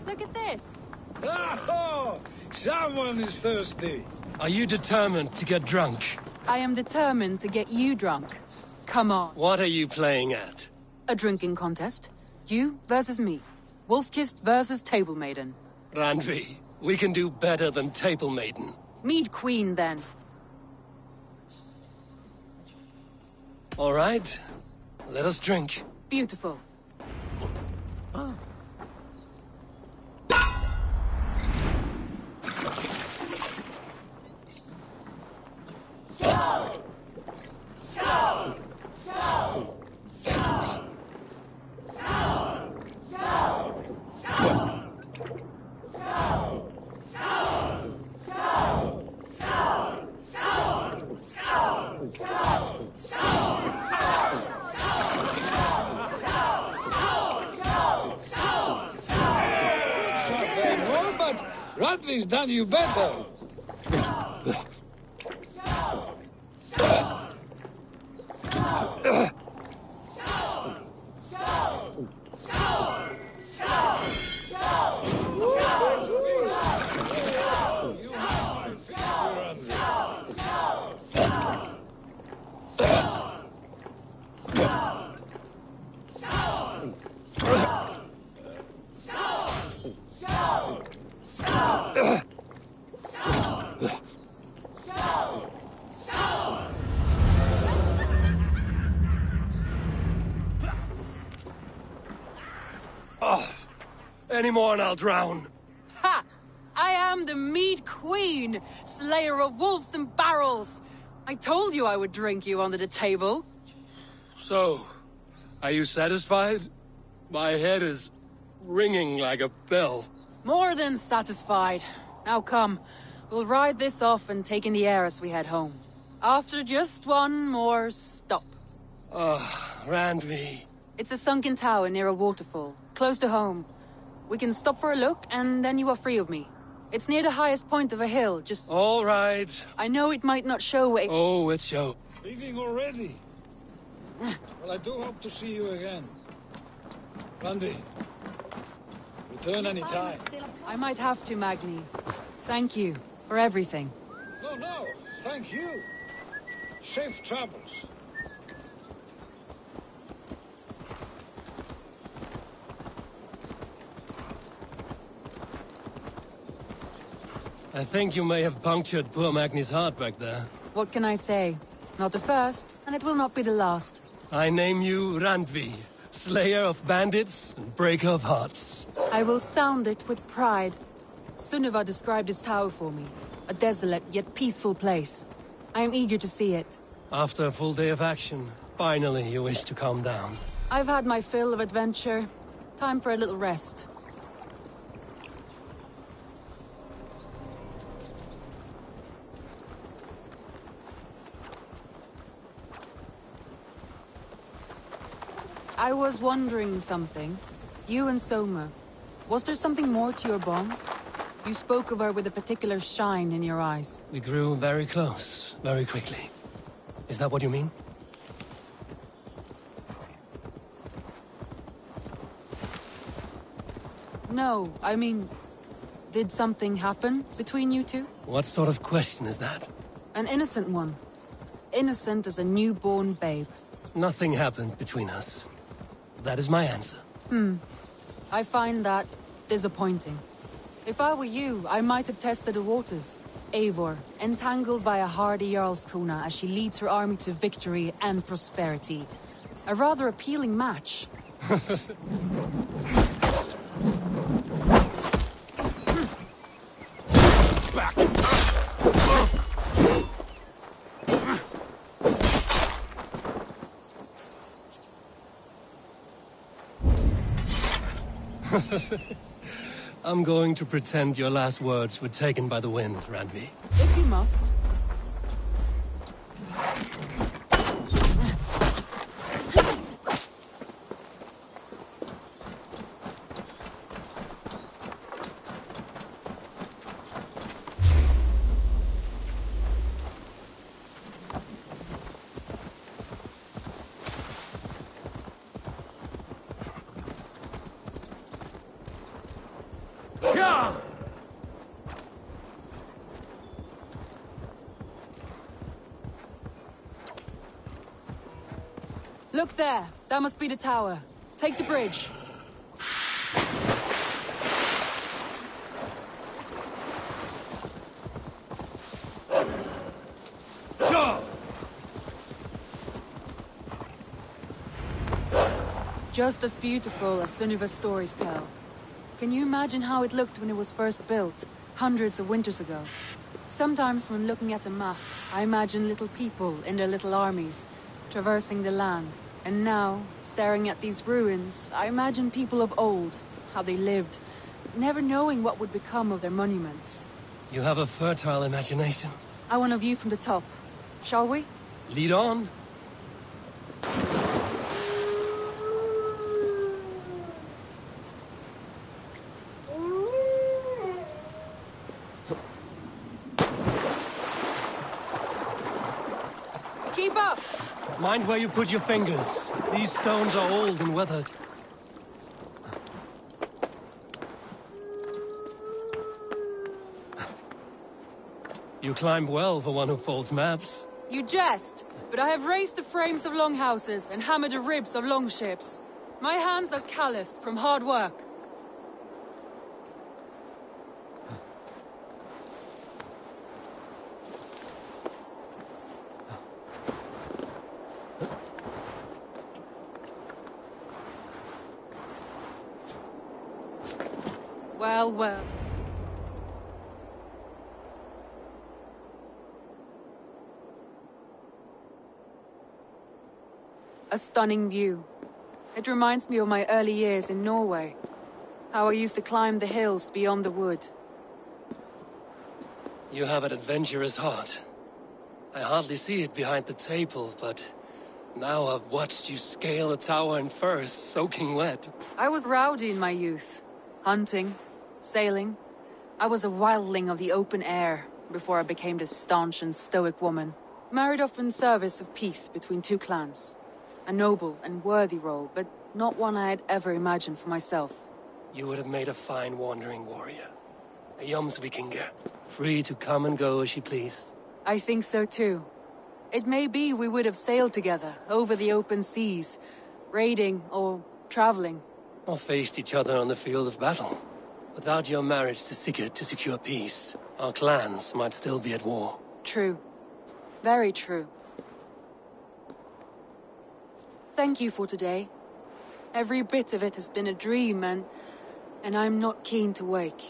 Look at this! Oh! Someone is thirsty. Are you determined to get drunk? I am determined to get you drunk. Come on. What are you playing at? A drinking contest. You versus me. Wolf-kissed versus Table Maiden. Randvi, we can do better than Table Maiden. Mead Queen, then. All right. Let us drink. Beautiful. Oh. Randvi's done you better. Any more and I'll drown. Ha! I am the Mead Queen, slayer of wolves and barrels. I told you I would drink you under the table. So, are you satisfied? My head is ringing like a bell. More than satisfied. Now come, we'll ride this off and take in the air as we head home. After just one more stop. Randvi. It's a sunken tower near a waterfall, close to home. We can stop for a look, and then you are free of me. It's near the highest point of a hill, just... All right. I know it might not show a... Oh, it shows. Leaving already? Well, I do hope to see you again. Randy, return any time. I might have to, Magni. Thank you for everything. No, thank you. Safe travels. I think you may have punctured poor Magni's heart back there. What can I say? Not the first, and it will not be the last. I name you Randvi, slayer of bandits and breaker of hearts. I will sound it with pride. Sunniva described this tower for me. A desolate yet peaceful place. I am eager to see it. After a full day of action, finally you wish to calm down. I've had my fill of adventure. Time for a little rest. I was wondering something. You and Soma. Was there something more to your bond? You spoke of her with a particular shine in your eyes. We grew very close, very quickly. Is that what you mean? No, I mean... Did something happen between you two? What sort of question is that? An innocent one. Innocent as a newborn babe. Nothing happened between us. That is my answer. I find that disappointing. If I were you, I might have tested the waters. Eivor, entangled by a hardy Jarlskona as she leads her army to victory and prosperity. A rather appealing match. Back! I'm going to pretend your last words were taken by the wind, Randvi. If you must. Look there. That must be the tower. Take the bridge. Just as beautiful as Sunniva's stories tell. Can you imagine how it looked when it was first built, hundreds of winters ago? Sometimes when looking at a map, I imagine little people in their little armies, traversing the land. And now, staring at these ruins, I imagine people of old, how they lived, never knowing what would become of their monuments. You have a fertile imagination. I want a view from the top. Shall we? Lead on. Keep up! Mind where you put your fingers. These stones are old and weathered. You climb well for one who folds maps. You jest, but I have raised the frames of longhouses and hammered the ribs of longships. My hands are calloused from hard work. Well, well. A stunning view. It reminds me of my early years in Norway. How I used to climb the hills beyond the wood. You have an adventurous heart. I hardly see it behind the table, but now I've watched you scale a tower in furs, soaking wet. I was rowdy in my youth. Hunting, sailing. I was a wildling of the open air before I became this staunch and stoic woman. Married off in service of peace between two clans. A noble and worthy role, but not one I had ever imagined for myself. You would have made a fine wandering warrior. A Jomsvikinger, free to come and go as she pleased. I think so too. It may be we would have sailed together, over the open seas, raiding or traveling. Or faced each other on the field of battle. Without your marriage to Sigurd to secure peace, our clans might still be at war. True. Very true. Thank you for today. Every bit of it has been a dream, and I'm not keen to wake.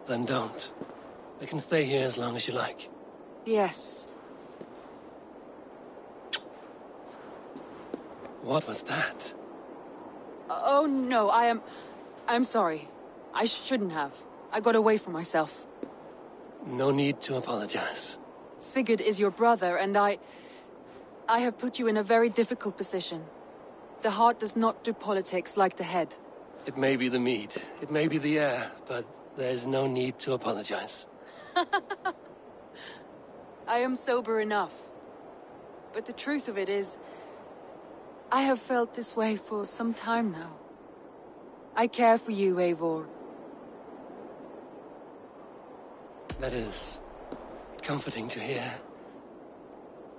Then don't. I can stay here as long as you like. Yes. What was that? Oh no, I'm sorry. I shouldn't have. I got away from myself. No need to apologize. Sigurd is your brother, and I have put you in a very difficult position. The heart does not do politics like the head. It may be the meat, it may be the air, but there's no need to apologize. I am sober enough. But the truth of it is, I have felt this way for some time now. I care for you, Eivor. That is comforting to hear.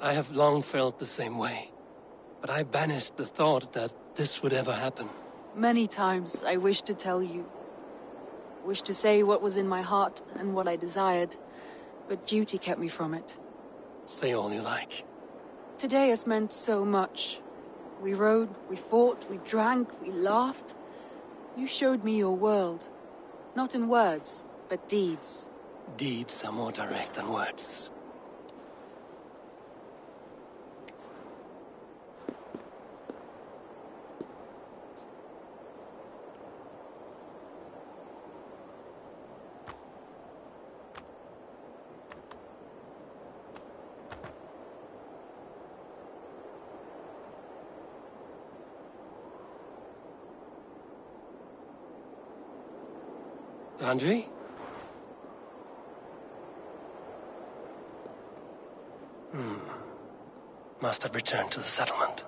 I have long felt the same way. But I banished the thought that this would ever happen. Many times I wished to tell you. Wished to say what was in my heart and what I desired. But duty kept me from it. Say all you like. Today has meant so much. We rode, we fought, we drank, we laughed. You showed me your world. Not in words, but deeds. Deeds are more direct than words. Andri? Must have returned to the settlement.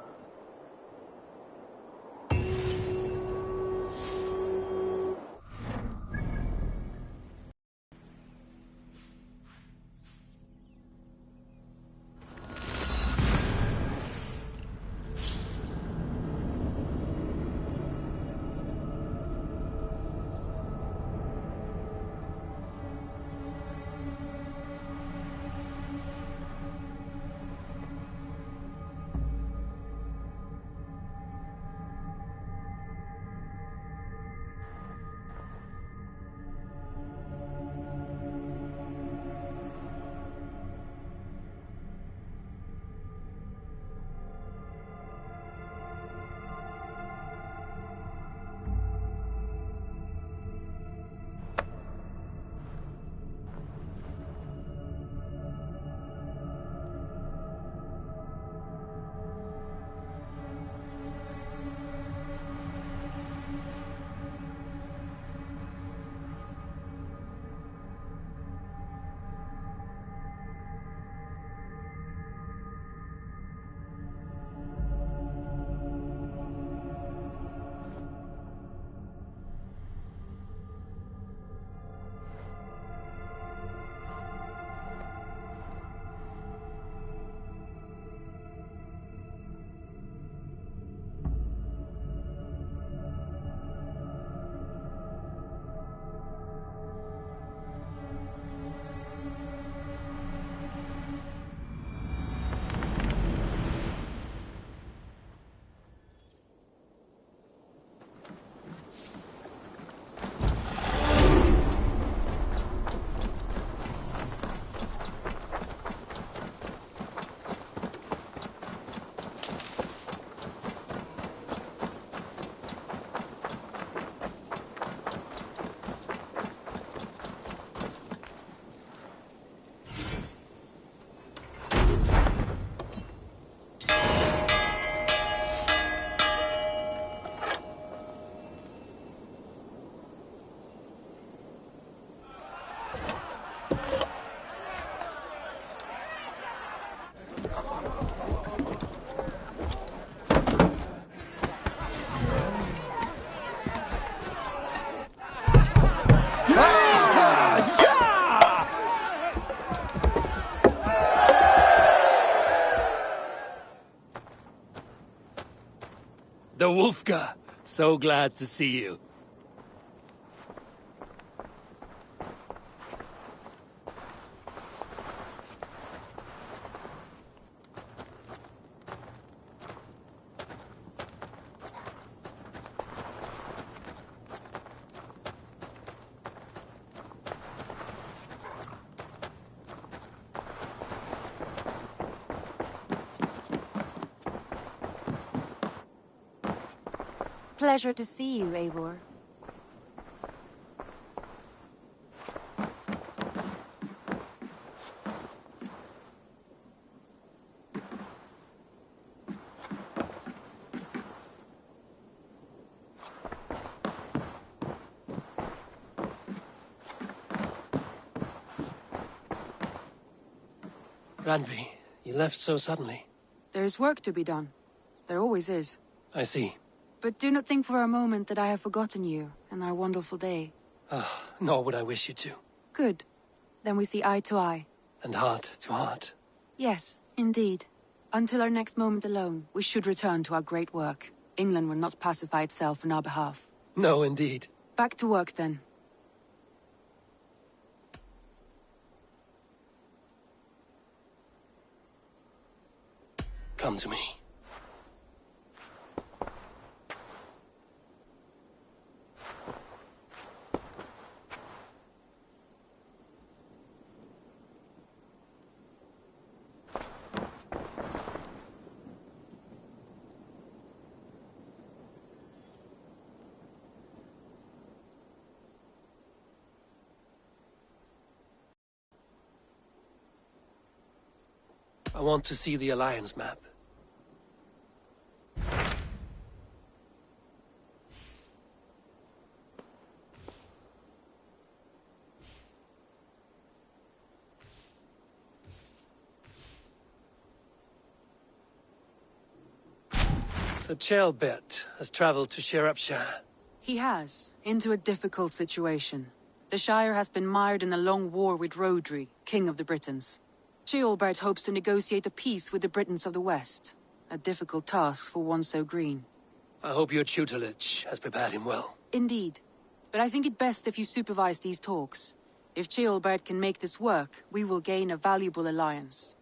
Wolfgar. So glad to see you. Pleasure to see you, Eivor. Randvi, you left so suddenly. There is work to be done. There always is. I see. But do not think for a moment that I have forgotten you and our wonderful day. Nor would I wish you to. Good. Then we see eye to eye. And heart to heart. Yes, indeed. Until our next moment alone, we should return to our great work. England will not pacify itself on our behalf. No, indeed. Back to work, then. Come to me. I want to see the Alliance map. So Ceolbert has traveled to Shropshire. He has, into a difficult situation. The Shire has been mired in a long war with Rhodri, King of the Britons. Ceolbert hopes to negotiate a peace with the Britons of the West. A difficult task for one so green. I hope your tutelage has prepared him well. Indeed. But I think it best if you supervise these talks. If Ceolbert can make this work, we will gain a valuable alliance.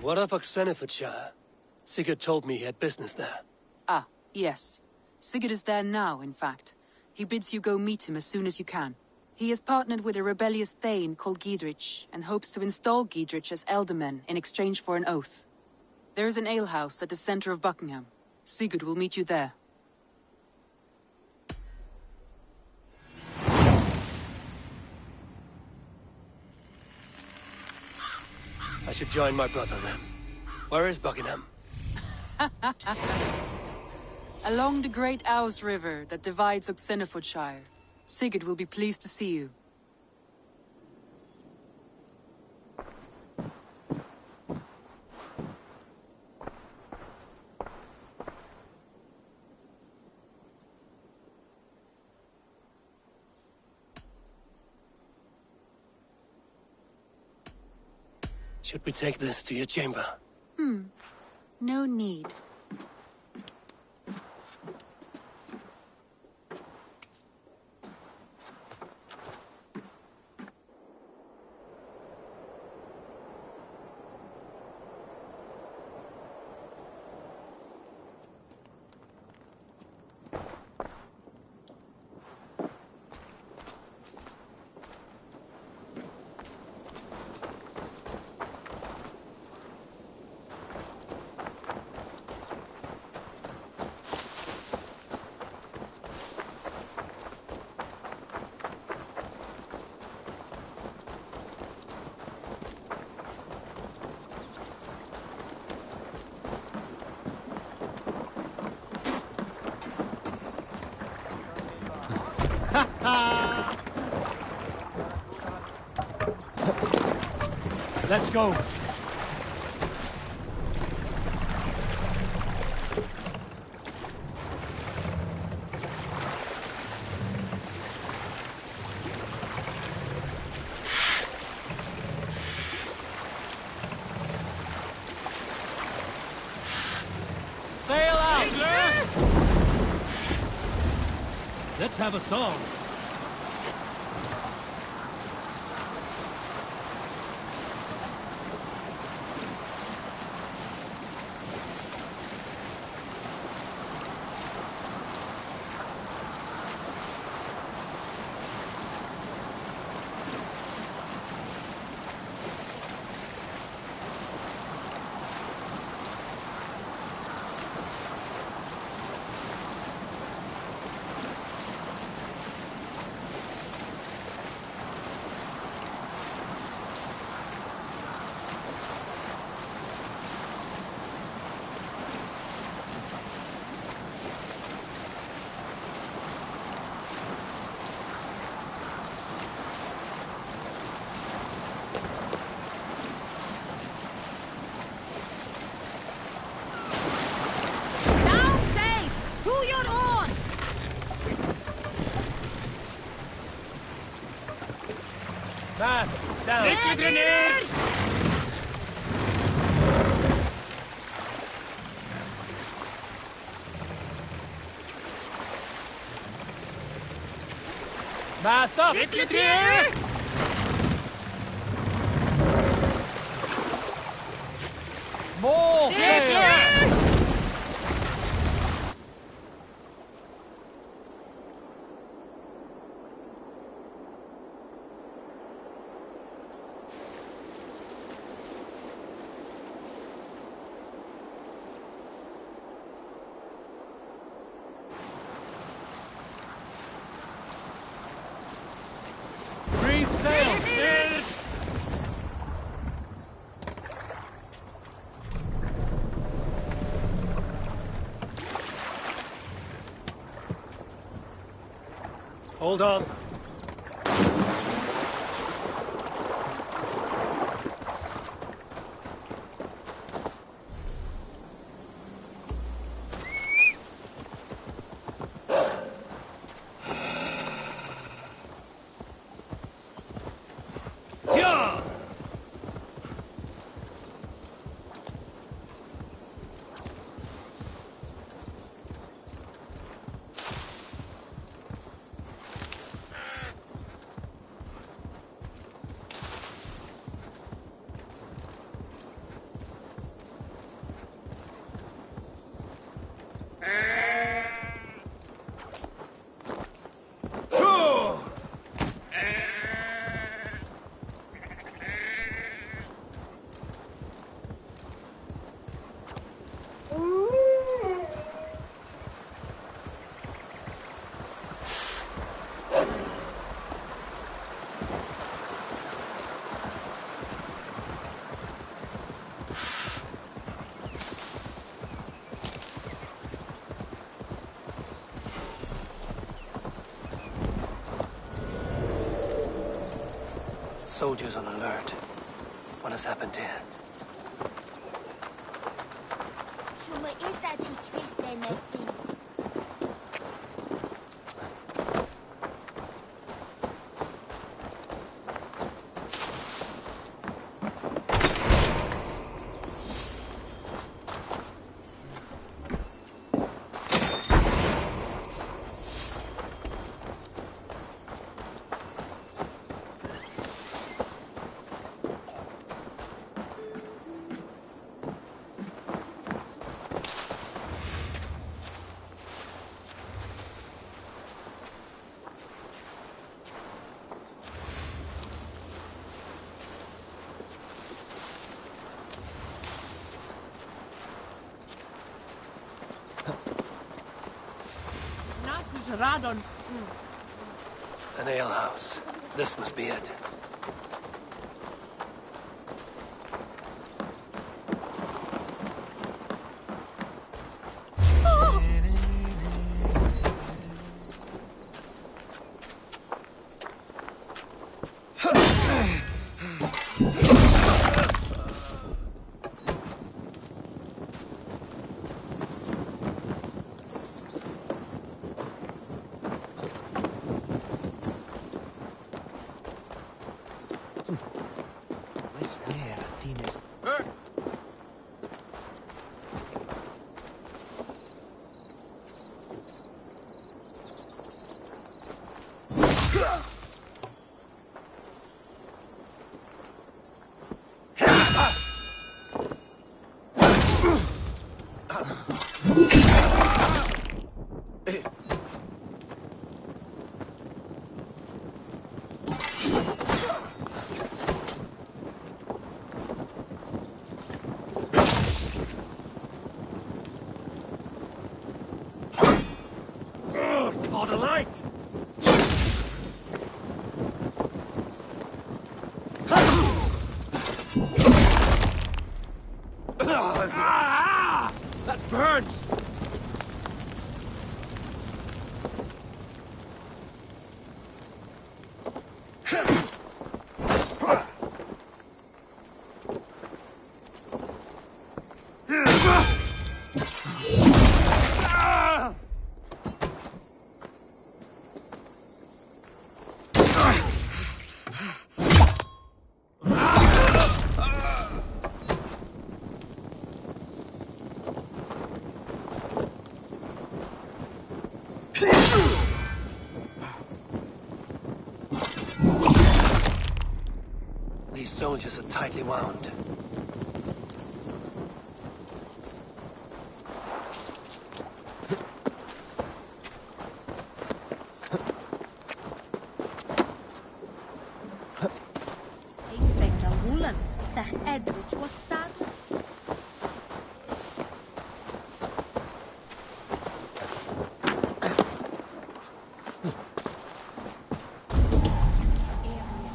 What of Oxenfordshire? Sigurd told me he had business there. Ah, yes. Sigurd is there now, in fact. He bids you go meet him as soon as you can. He has partnered with a rebellious thane called Giedrich, and hopes to install Giedrich as elderman in exchange for an oath. There is an alehouse at the center of Buckingham. Sigurd will meet you there. I should join my brother then. Where is Buckingham? Along the great Ouse River that divides Oxenfordshire. Sigurd will be pleased to see you. Should we take this to your chamber? No need. Let's go. Sail out! Let's have a song. Fast! Down! Take the grenade! Mast up! Cykeltryck! Mål! Cykel! Hold on. Yeah! Soldiers on alert. What has happened here? An alehouse. This must be it. For the light! That burns! These soldiers are tightly wound.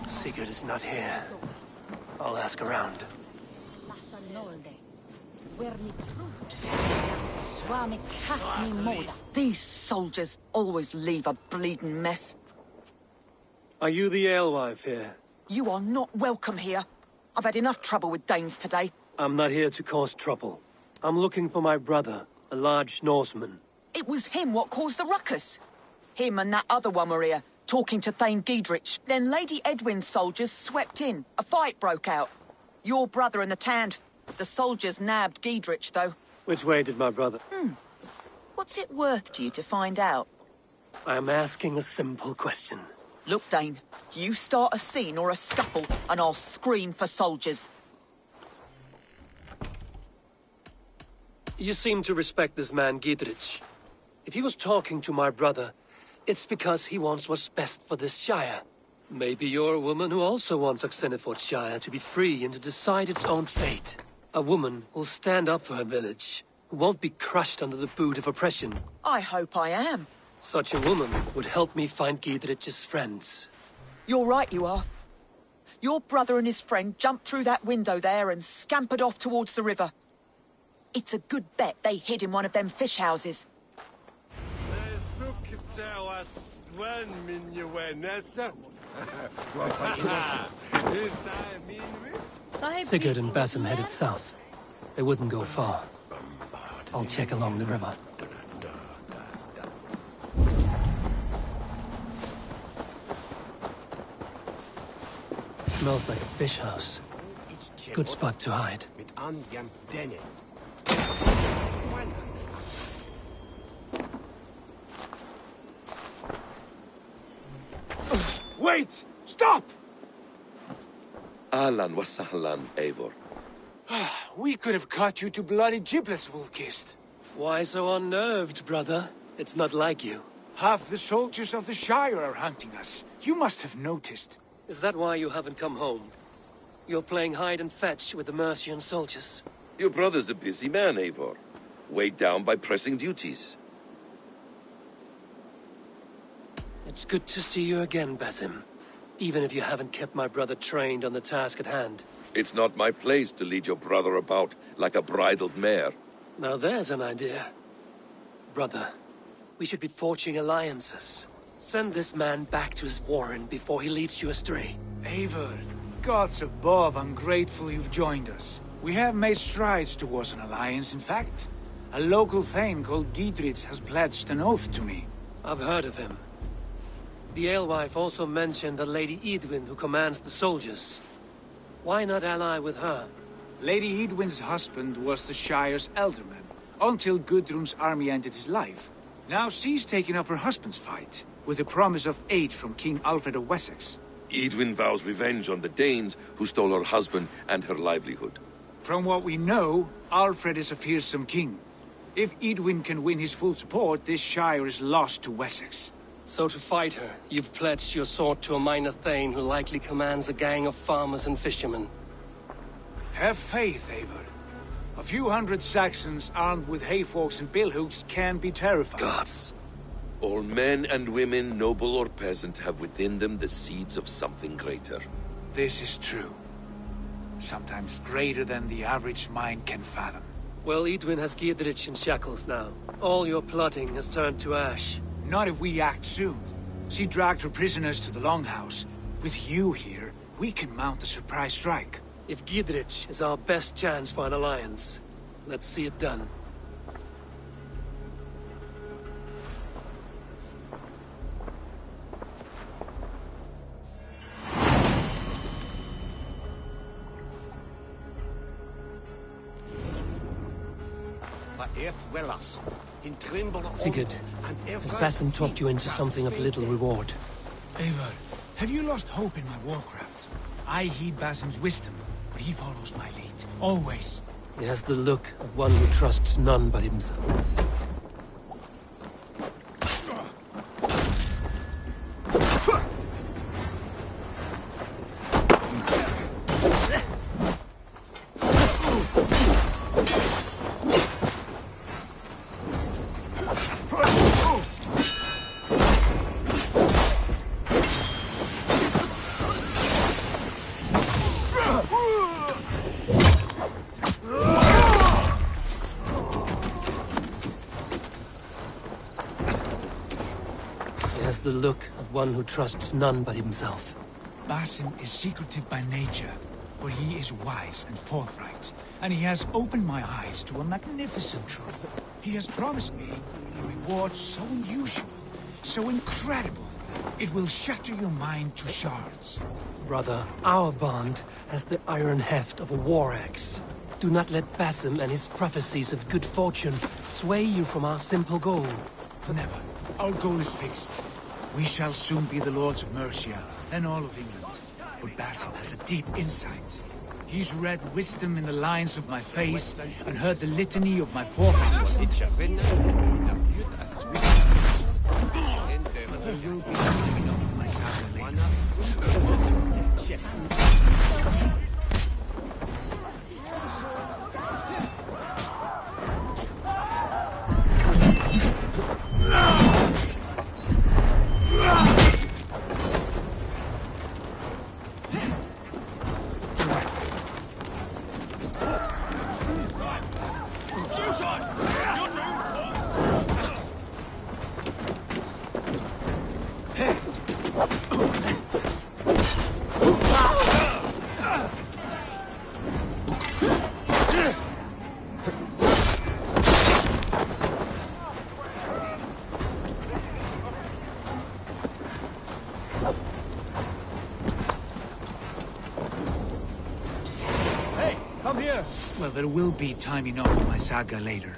Sigurd is not here. I'll ask around. These soldiers always leave a bleeding mess. Are you the alewife here? You are not welcome here. I've had enough trouble with Danes today. I'm not here to cause trouble. I'm looking for my brother, a large Norseman. It was him what caused the ruckus. Him and that other one were here, talking to Thane Giedrich. Then Lady Edwin's soldiers swept in. A fight broke out. Your brother and the tanned... The soldiers nabbed Giedrich, though. Which way did my brother? What's it worth to you to find out? I'm asking a simple question. Look, Dane, you start a scene or a scuffle, and I'll scream for soldiers. You seem to respect this man, Giedrich. If he was talking to my brother, it's because he wants what's best for this Shire. Maybe you're a woman who also wants Oxenford Shire to be free and to decide its own fate. A woman who'll stand up for her village, who won't be crushed under the boot of oppression. I hope I am. Such a woman would help me find Giedrich's friends. You're right, you are. Your brother and his friend jumped through that window there and scampered off towards the river. It's a good bet they hid in one of them fish houses. Sigurd and Basim headed south. They wouldn't go far. I'll check along the river. Smells like a fish house. Good spot to hide. Wait! Stop! Ahlan wa sahlan, Eivor. We could have cut you to bloody giblets, Wolfkist. Why so unnerved, brother? It's not like you. Half the soldiers of the Shire are hunting us. You must have noticed. Is that why you haven't come home? You're playing hide and fetch with the Mercian soldiers. Your brother's a busy man, Eivor. Weighed down by pressing duties. It's good to see you again, Basim. Even if you haven't kept my brother trained on the task at hand. It's not my place to lead your brother about like a bridled mare. Now there's an idea. Brother, we should be forging alliances. Send this man back to his warren before he leads you astray. Eivor, gods above, I'm grateful you've joined us. We have made strides towards an alliance, in fact. A local thane called Giedrich has pledged an oath to me. I've heard of him. The alewife also mentioned a Lady Edwin who commands the soldiers. Why not ally with her? Lady Edwin's husband was the Shire's elderman, until Gudrun's army ended his life. Now she's taken up her husband's fight, with the promise of aid from King Alfred of Wessex. Edwin vows revenge on the Danes who stole her husband and her livelihood. From what we know, Alfred is a fearsome king. If Edwin can win his full support, this shire is lost to Wessex. So to fight her, you've pledged your sword to a minor thane who likely commands a gang of farmers and fishermen. Have faith, Eivor. A few hundred Saxons armed with hayforks and billhooks can be terrifying. Gods! All men and women, noble or peasant, have within them the seeds of something greater. This is true. Sometimes greater than the average mind can fathom. Well, Edwin has Giedrich in shackles now. All your plotting has turned to ash. Not if we act soon. She dragged her prisoners to the Longhouse. With you here, we can mount a surprise strike. If Giedrich is our best chance for an alliance, let's see it done. Sigurd, has Basim talked you into something of little reward? Eivor, have you lost hope in my warcraft? I heed Basim's wisdom, but he follows my lead. Always. He has the look of one who trusts none but himself. The look of one who trusts none but himself. Basim is secretive by nature, but he is wise and forthright, and he has opened my eyes to a magnificent truth. He has promised me a reward so unusual, so incredible, it will shatter your mind to shards. Brother, our bond has the iron heft of a war axe. Do not let Basim and his prophecies of good fortune sway you from our simple goal. Never. Our goal is fixed. We shall soon be the lords of Mercia, then all of England. But Basim has a deep insight. He's read wisdom in the lines of my face and heard the litany of my forefathers. There will be enough of my saga later. Well, there will be time enough for my saga later.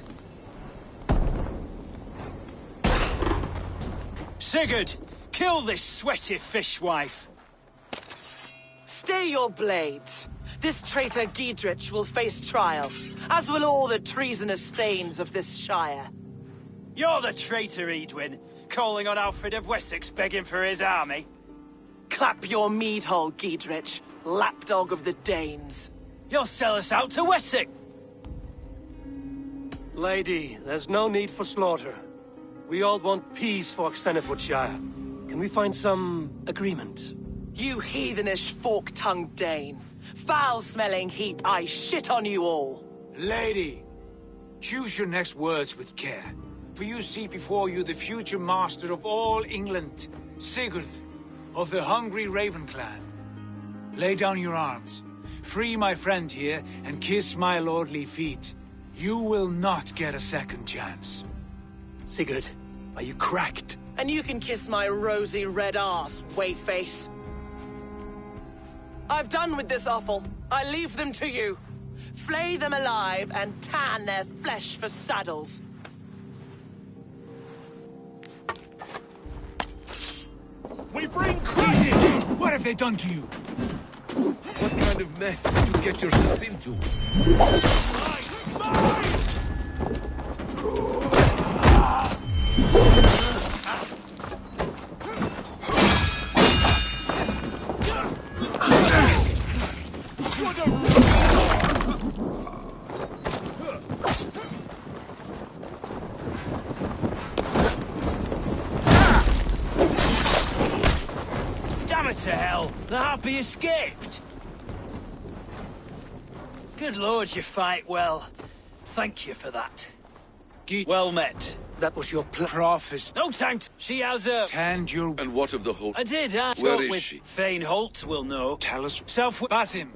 Sigurd, kill this sweaty fishwife. Stay your blades. This traitor Giedrich will face trial, as will all the treasonous thanes of this shire. You're the traitor, Edwin, calling on Alfred of Wessex begging for his army. Clap your mead hole, Giedrich, lapdog of the Danes. You'll sell us out to Wessex! Lady, there's no need for slaughter. We all want peace for Xenofordshire. Can we find some agreement? You heathenish fork-tongued Dane. Foul-smelling heap, I shit on you all. Lady, choose your next words with care. For you see before you the future master of all England, Sigurd, of the hungry Raven clan. Lay down your arms. Free my friend here, and kiss my lordly feet. You will not get a second chance. Sigurd, are you cracked? And you can kiss my rosy red arse, wayface. I've done with this offal. I leave them to you. Flay them alive and tan their flesh for saddles. We bring credit! What have they done to you? What kind of mess did you get yourself into? Damn it to hell! The Harpy escaped! Good lord, you fight well. Thank you for that. Well met. That was your prophecy. No time to... She has a... Tend your... And what of the whole... I did, Where spoke is with she? Thane Holt will know. Tell us... Self... Bat him.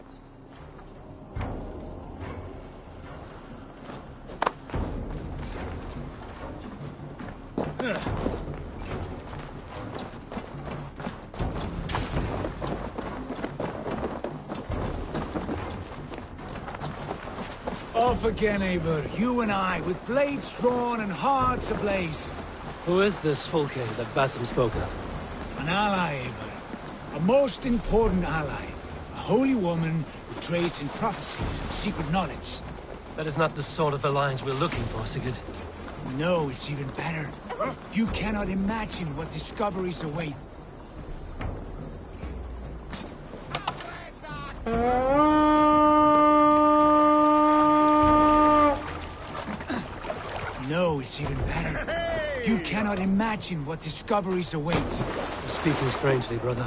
Off again, Eivor. You and I, with blades drawn and hearts ablaze. Who is this Fulke that Basim spoke of? An ally, Eivor. A most important ally. A holy woman who trades in prophecies and secret knowledge. That is not the sort of alliance we're looking for, Sigurd. No, it's even better. You cannot imagine what discoveries await. No, it's even better. You cannot imagine what discoveries await. You're speaking strangely, brother.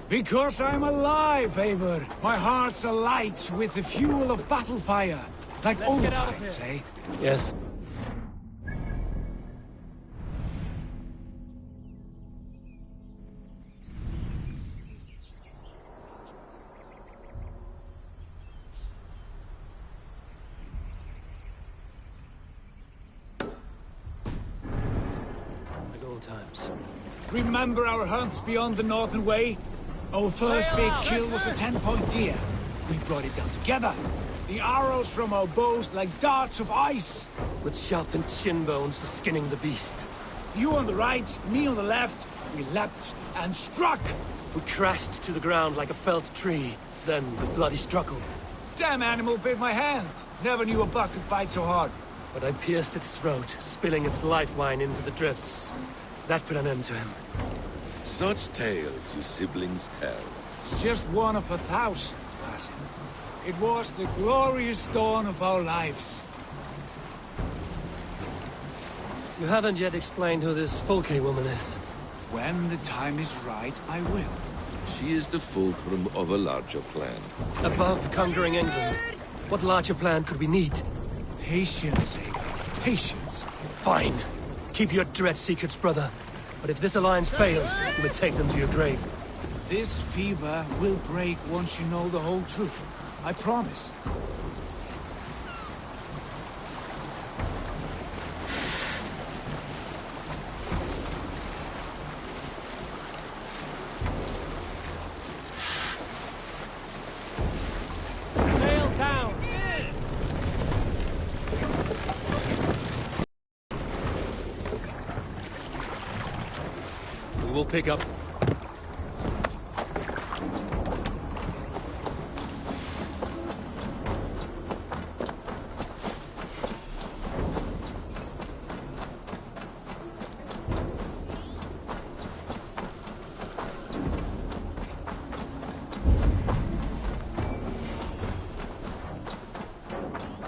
Because I'm alive, Eivor. My heart's alight with the fuel of battle fire. Like old times, eh? Yes. Like old times. Remember our hunts beyond the Northern Way? Our first big kill was a 10-point deer. We brought it down together. The arrows from our bows like darts of ice. With sharpened shin bones for skinning the beast. You on the right, me on the left. We leapt and struck. We crashed to the ground like a felled tree. Then the bloody struggle. Damn animal bit my hand. Never knew a buck could bite so hard. But I pierced its throat, spilling its life wine into the drifts. That put an end to him. Such tales you siblings tell. It's just one of 1,000, Basim. It was the glorious dawn of our lives. You haven't yet explained who this Fulke woman is. When the time is right, I will. She is the fulcrum of a larger plan. Above conquering England, what larger plan could we need? Patience, Eivor. Patience. Fine. Keep your dread secrets, brother. But if this alliance fails, you will take them to your grave. This fever will break once you know the whole truth. I promise. Sail down! We will pick up.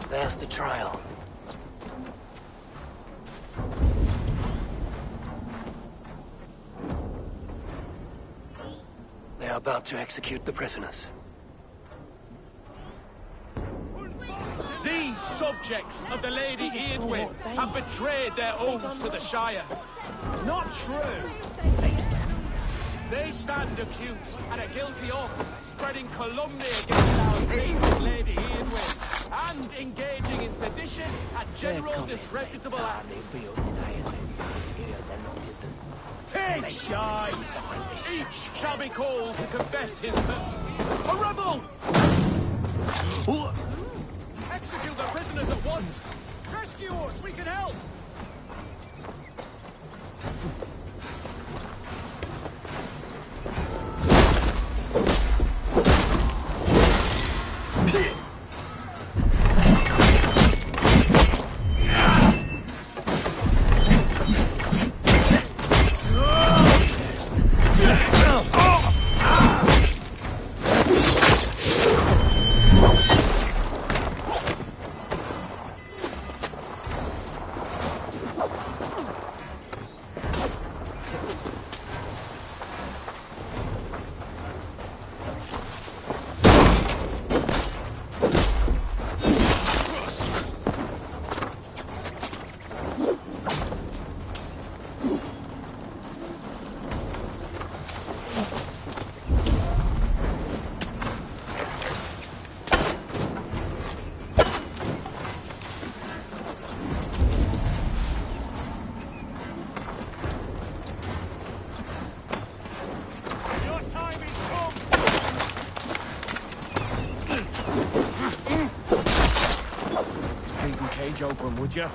There's the trial. They are about to execute the prisoners. These subjects of the Lady Eadwyn have betrayed their oaths to the Shire. Not true. They stand accused and are guilty of spreading calumny against our faithful Lady Eadwyn and engaging in sedition and general disreputable acts. Pig shies! Each shall be called to confess his... A rebel! Execute the prisoners at once! Rescue us, we can help! bridge open, would you?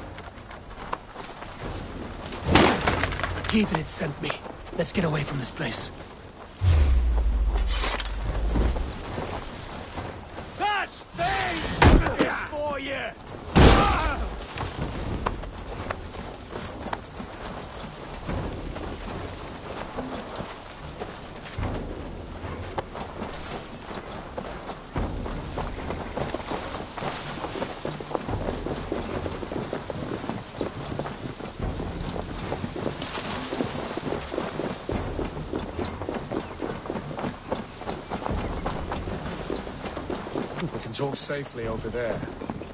Gidrid sent me. Let's get away from this place. That's Thane justice for you! We can talk safely over there.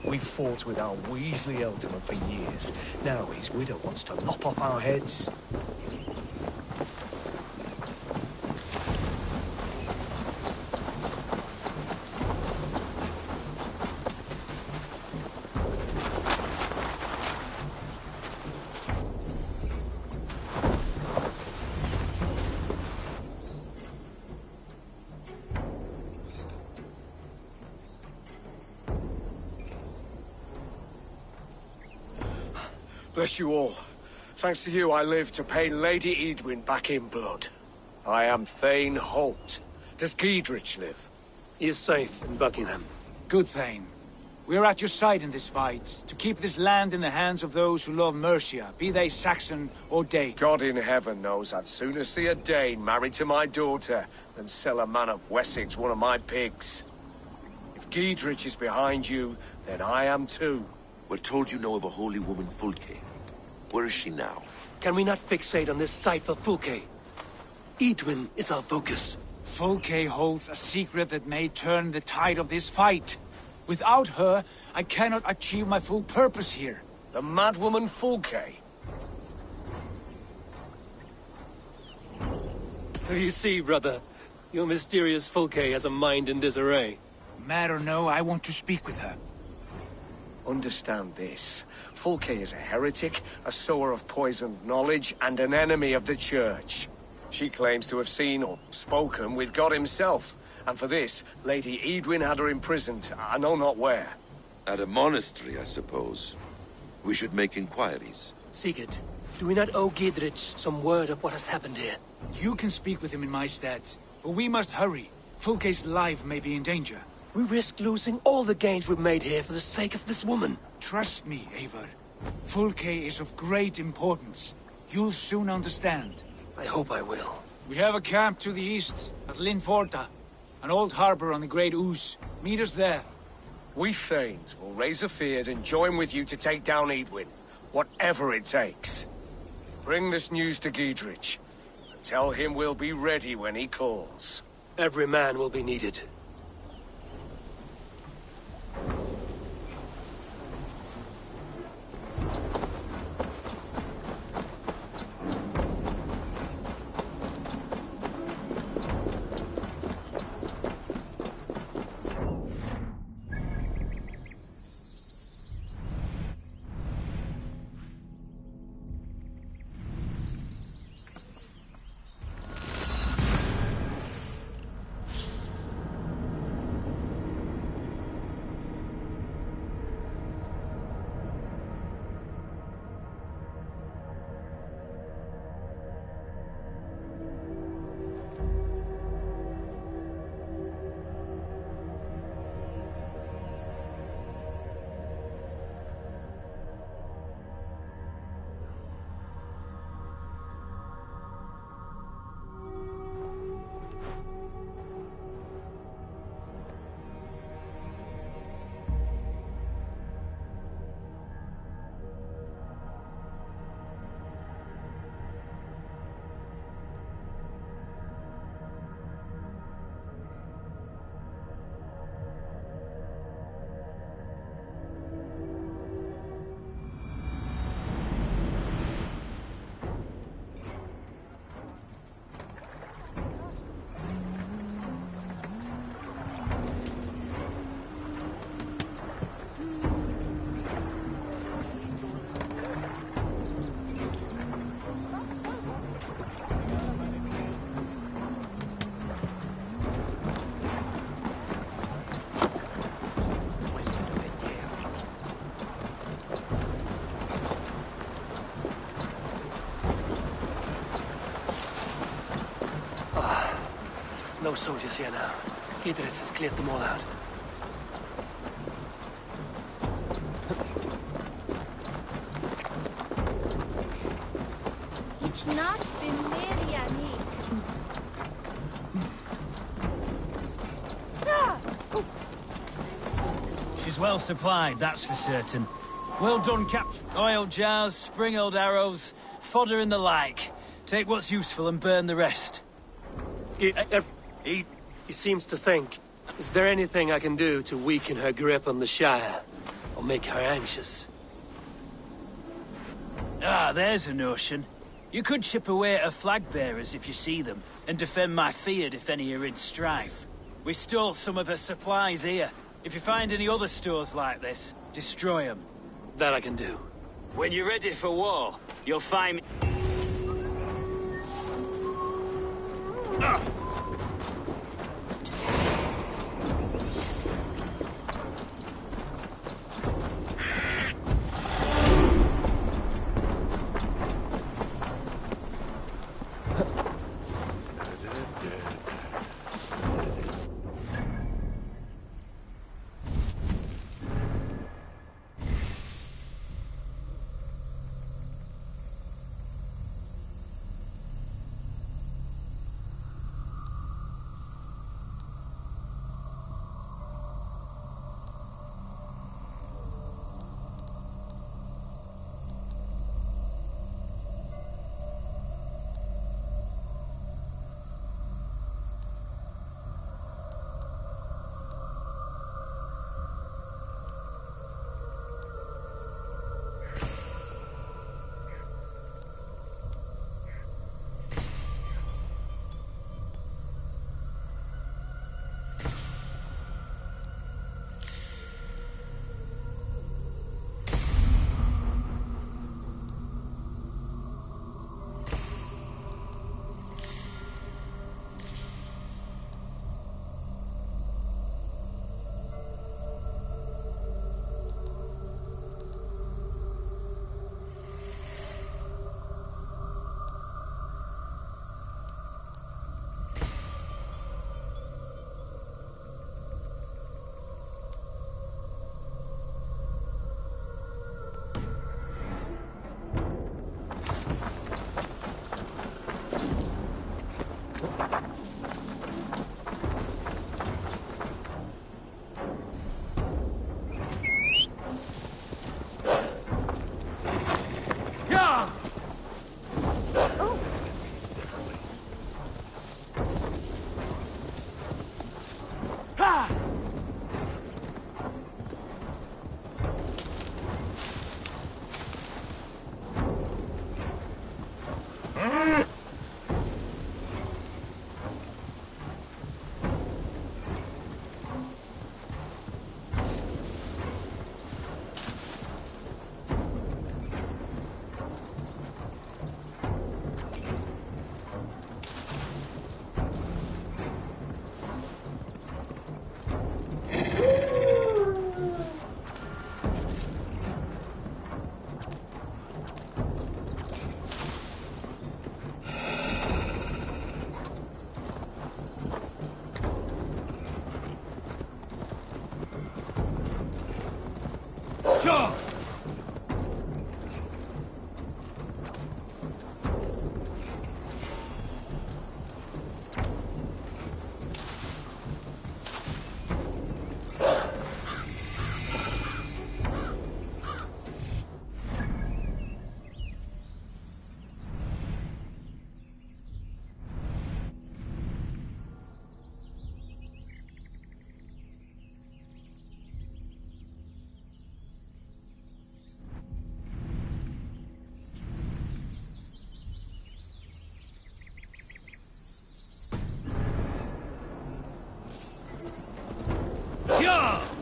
We've fought with our Weasley Ealdorman for years. Now his widow wants to lop off our heads. Bless you all. Thanks to you, I live to pay Lady Edwin back in blood. I am Thane Holt. Does Giedrich live? He is safe in Buckingham. Good, Thane. We're at your side in this fight, to keep this land in the hands of those who love Mercia, be they Saxon or Dane. God in heaven knows I'd sooner see a Dane married to my daughter than sell a man of Wessex one of my pigs. If Giedrich is behind you, then I am too. We're told you know of a holy woman, Fulke. Where is she now? Can we not fixate on this sight for Fulke? Edwin is our focus. Fulke holds a secret that may turn the tide of this fight. Without her, I cannot achieve my full purpose here. The madwoman Fulke? You see, brother, your mysterious Fulke has a mind in disarray. Mad or no, I want to speak with her. Understand this. Fulke is a heretic, a sower of poisoned knowledge, and an enemy of the Church. She claims to have seen or spoken with God himself, and for this, Lady Edwin had her imprisoned, I know not where. At a monastery, I suppose. We should make inquiries. Sigurd, do we not owe Giedrich some word of what has happened here? You can speak with him in my stead, but we must hurry. Fulke's life may be in danger. We risk losing all the gains we've made here for the sake of this woman. Trust me, Eivor. Fulke is of great importance. You'll soon understand. I hope I will. We have a camp to the east, at Linforta. An old harbor on the Great Ouse. Meet us there. We Thanes will raise a feard and join with you to take down Edwin, whatever it takes. Bring this news to Giedrich, and tell him we'll be ready when he calls. Every man will be needed. No soldiers here now. Gidritz has cleared them all out. It's not Bimiriani. She's well supplied, that's for certain. Well done, Captain. Oil jars, spring-oiled arrows, fodder and the like. Take what's useful and burn the rest. He seems to think. Is there anything I can do to weaken her grip on the Shire? Or make her anxious? Ah, there's a notion. You could chip away at her flag-bearers if you see them, and defend my field if any are in strife. We stole some of her supplies here. If you find any other stores like this, destroy them. That I can do. When you're ready for war, you'll find me...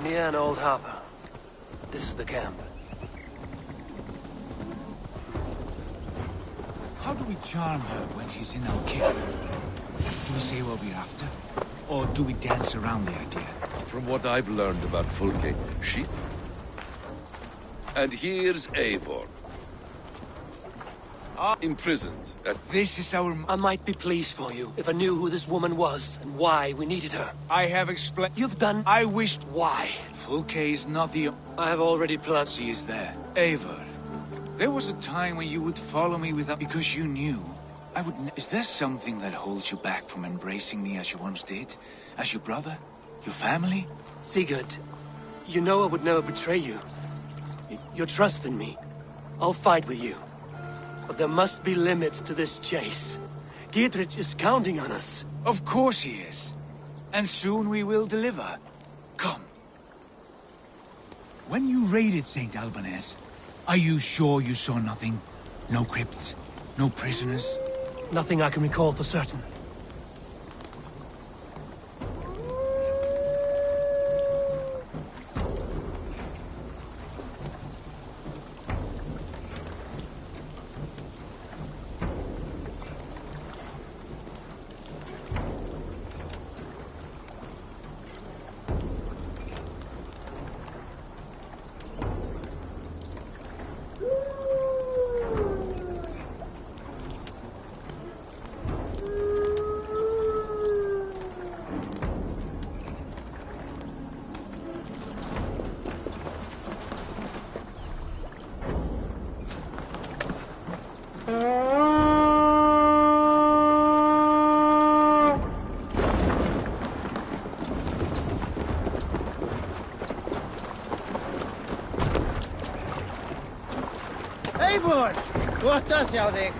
Near an old harbor. This is the camp. How do we charm her when she's in our care? Do we say what we're after? Or do we dance around the idea? From what I've learned about Fulke, she... And here's Eivor. Imprisoned at... This is our... I might be pleased for you if I knew who this woman was and why we needed her. I have explained... You've done... I wished... Why? Fulke is not the... I have already planned... She is there. Eivor. There was a time when you would follow me without... Because you knew. I would... Is there something that holds you back from embracing me as you once did? As your brother? Your family? Sigurd, you know I would never betray you. Your trust in me. I'll fight with you. But there must be limits to this chase. Gidrich is counting on us. Of course he is. And soon we will deliver. Come. When you raided St. Albanese, are you sure you saw nothing? No crypts? No prisoners? Nothing I can recall for certain. Eivor! Wat is jouw ding?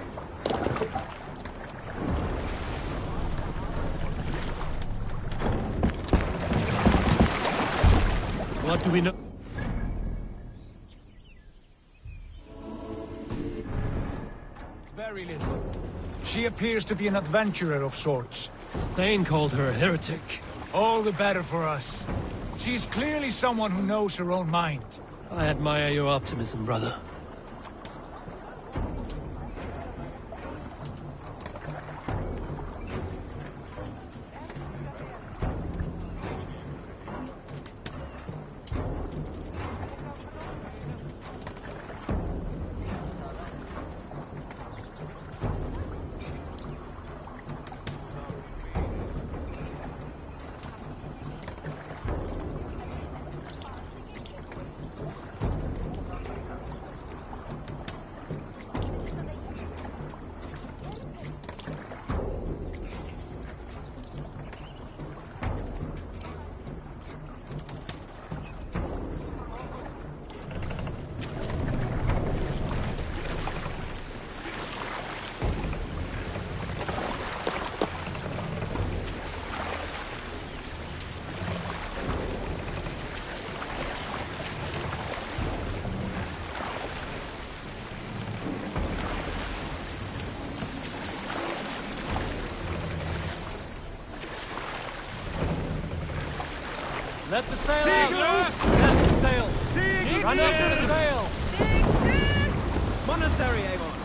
What do we know? Very little. She appears to be an adventurer of sorts. Thane called her a heretic. All the better for us. She's clearly someone who knows her own mind. I admire your optimism, brother. Let the sail out! Yes, sail! Run after the sail! Monastery, Avon!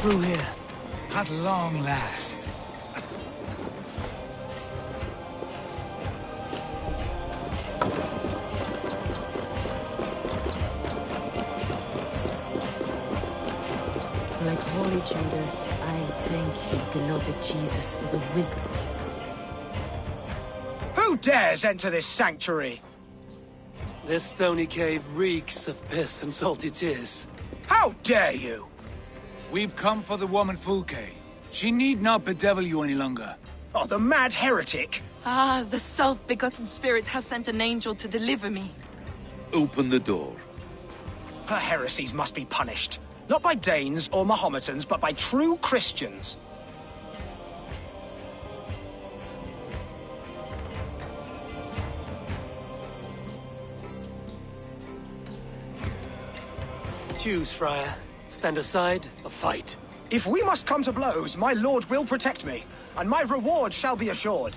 through here. At long last. Like Holy Judas, I thank you, beloved Jesus, for the wisdom. Who dares enter this sanctuary? This stony cave reeks of piss and salty tears. How dare you? We've come for the woman Fulke. She need not bedevil you any longer. Oh, the mad heretic! Ah, the self-begotten spirit has sent an angel to deliver me. Open the door. Her heresies must be punished. Not by Danes or Mahometans, but by true Christians. Choose, Friar. Stand aside or fight. If we must come to blows, my lord will protect me, and my reward shall be assured.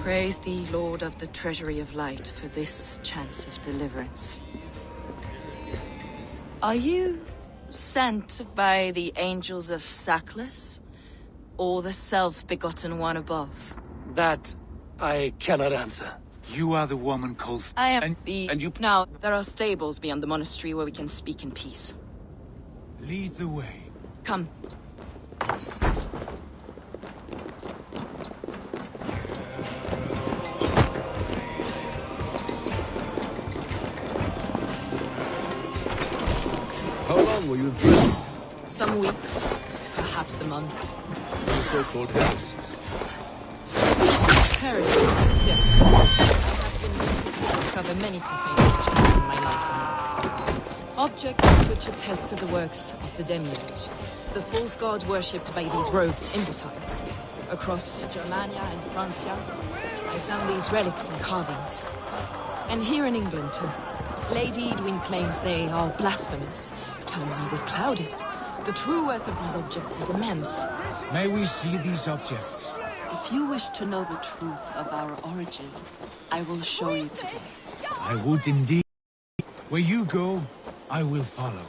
Praise thee, Lord of the Treasury of Light, for this chance of deliverance. Are you sent by the angels of Sackless, or the self-begotten one above? That I cannot answer. You are the woman called... I am and you... Now, there are stables beyond the monastery where we can speak in peace. Lead the way. Come. How long were you imprisoned? Some weeks, perhaps a month. The so-called heresies. Heresies, yes. I have been easy to discover many profane objects in my lifetime. Objects which attest to the works of the demiurge, the false god worshipped by these robed imbeciles. Across Germania and Francia, I found these relics and carvings. And here in England, too. Lady Edwin claims they are blasphemous. Term read is clouded. The true worth of these objects is immense. May we see these objects? If you wish to know the truth of our origins, I will show you today. I would indeed. Where you go, I will follow.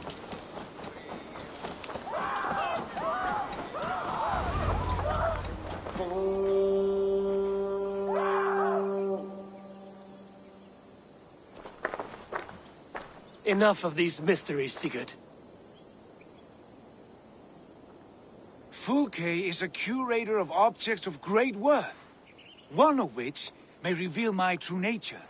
Enough of these mysteries, Sigurd. Fulke is a curator of objects of great worth, one of which may reveal my true nature.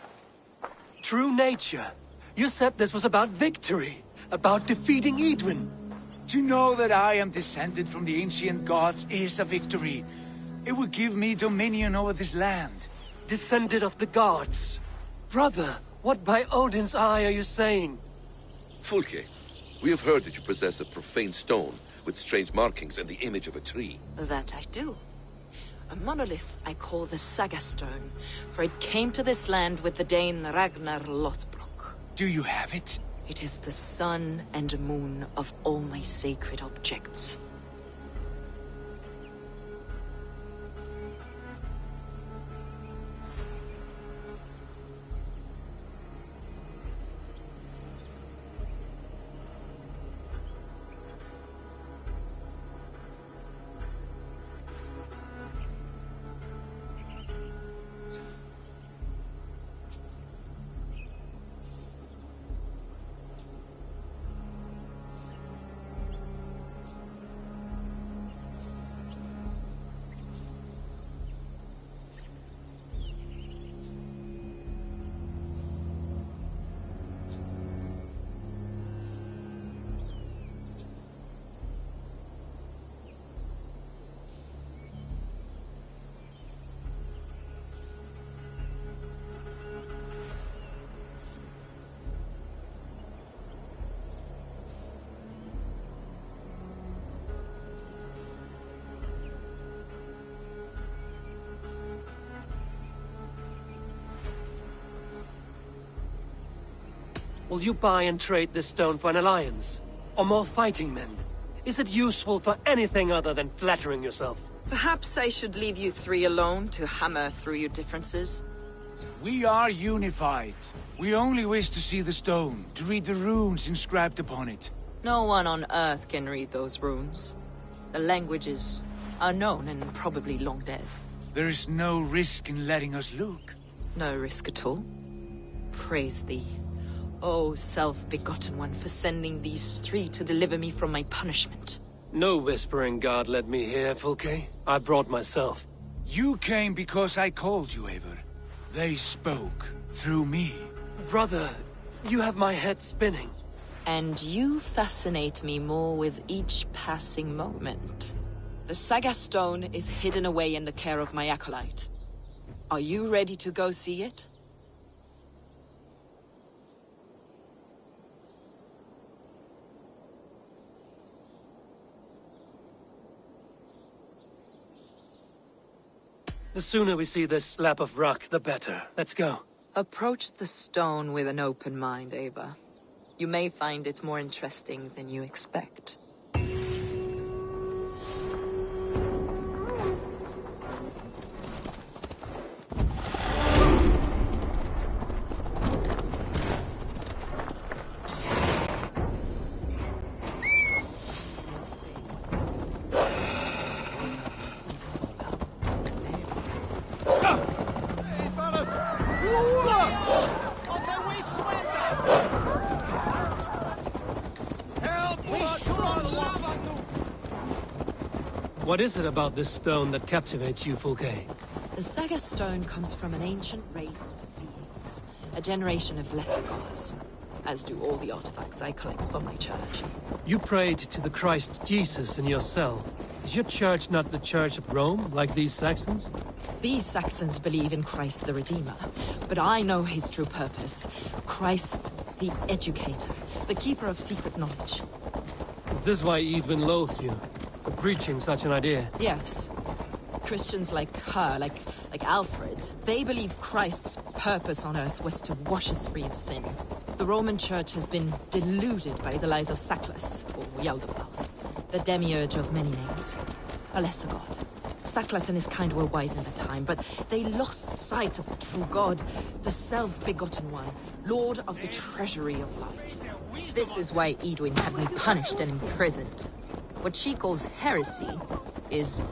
True nature? You said this was about victory, about defeating Edwin. To know that I am descended from the ancient gods is a victory. It will give me dominion over this land. Descended of the gods? Brother, what by Odin's eye are you saying? Fulke, we have heard that you possess a profane stone with strange markings and the image of a tree. That I do. A monolith I call the Saga Stone, for it came to this land with the Dane Ragnar Lothbrok. Do you have it? It is the sun and moon of all my sacred objects. Will you buy and trade this stone for an alliance? Or more fighting men? Is it useful for anything other than flattering yourself? Perhaps I should leave you three alone to hammer through your differences. We are unified. We only wish to see the stone, to read the runes inscribed upon it. No one on Earth can read those runes. The language is unknown and probably long dead. There is no risk in letting us look. No risk at all. Praise thee, O self-begotten one, for sending these three to deliver me from my punishment. No whispering God led me here, Fulke. I brought myself. You came because I called you, Eivor. They spoke through me. Brother, you have my head spinning. And you fascinate me more with each passing moment. The Saga Stone is hidden away in the care of my acolyte. Are you ready to go see it? The sooner we see this slab of rock, the better. Let's go. Approach the stone with an open mind, Ava. You may find it more interesting than you expect. What is it about this stone that captivates you, Fulke? The Saga Stone comes from an ancient race of beings, a generation of lesser gods, as do all the artifacts I collect for my church. You prayed to the Christ Jesus in your cell. Is your church not the Church of Rome, like these Saxons? These Saxons believe in Christ the Redeemer, but I know his true purpose. Christ the Educator, the keeper of secret knowledge. Is this why Edwin loathes you? For preaching such an idea? Yes. Christians like her, like Alfred, they believe Christ's purpose on earth was to wash us free of sin. The Roman Church has been deluded by the lies of Saklas, or Yaldabaoth, the demiurge of many names, a lesser god. Saklas and his kind were wise in their time, but they lost sight of the true god, the self-begotten one, lord of the treasury of light. This is why Edwin had me punished and imprisoned. What she calls heresy is,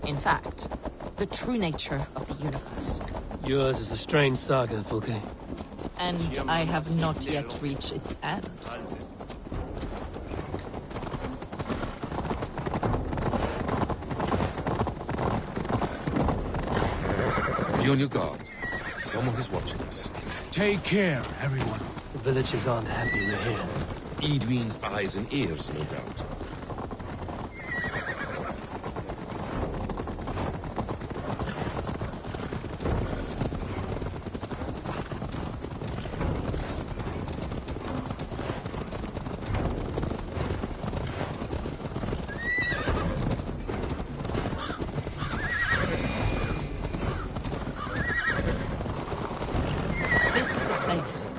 in fact, the true nature of the universe. Yours is a strange saga, Fulke. And I have not yet reached its end. Be on your guard. Someone is watching us. Take care, everyone. The villagers aren't happy we're here. Edwin's eyes and ears, no doubt.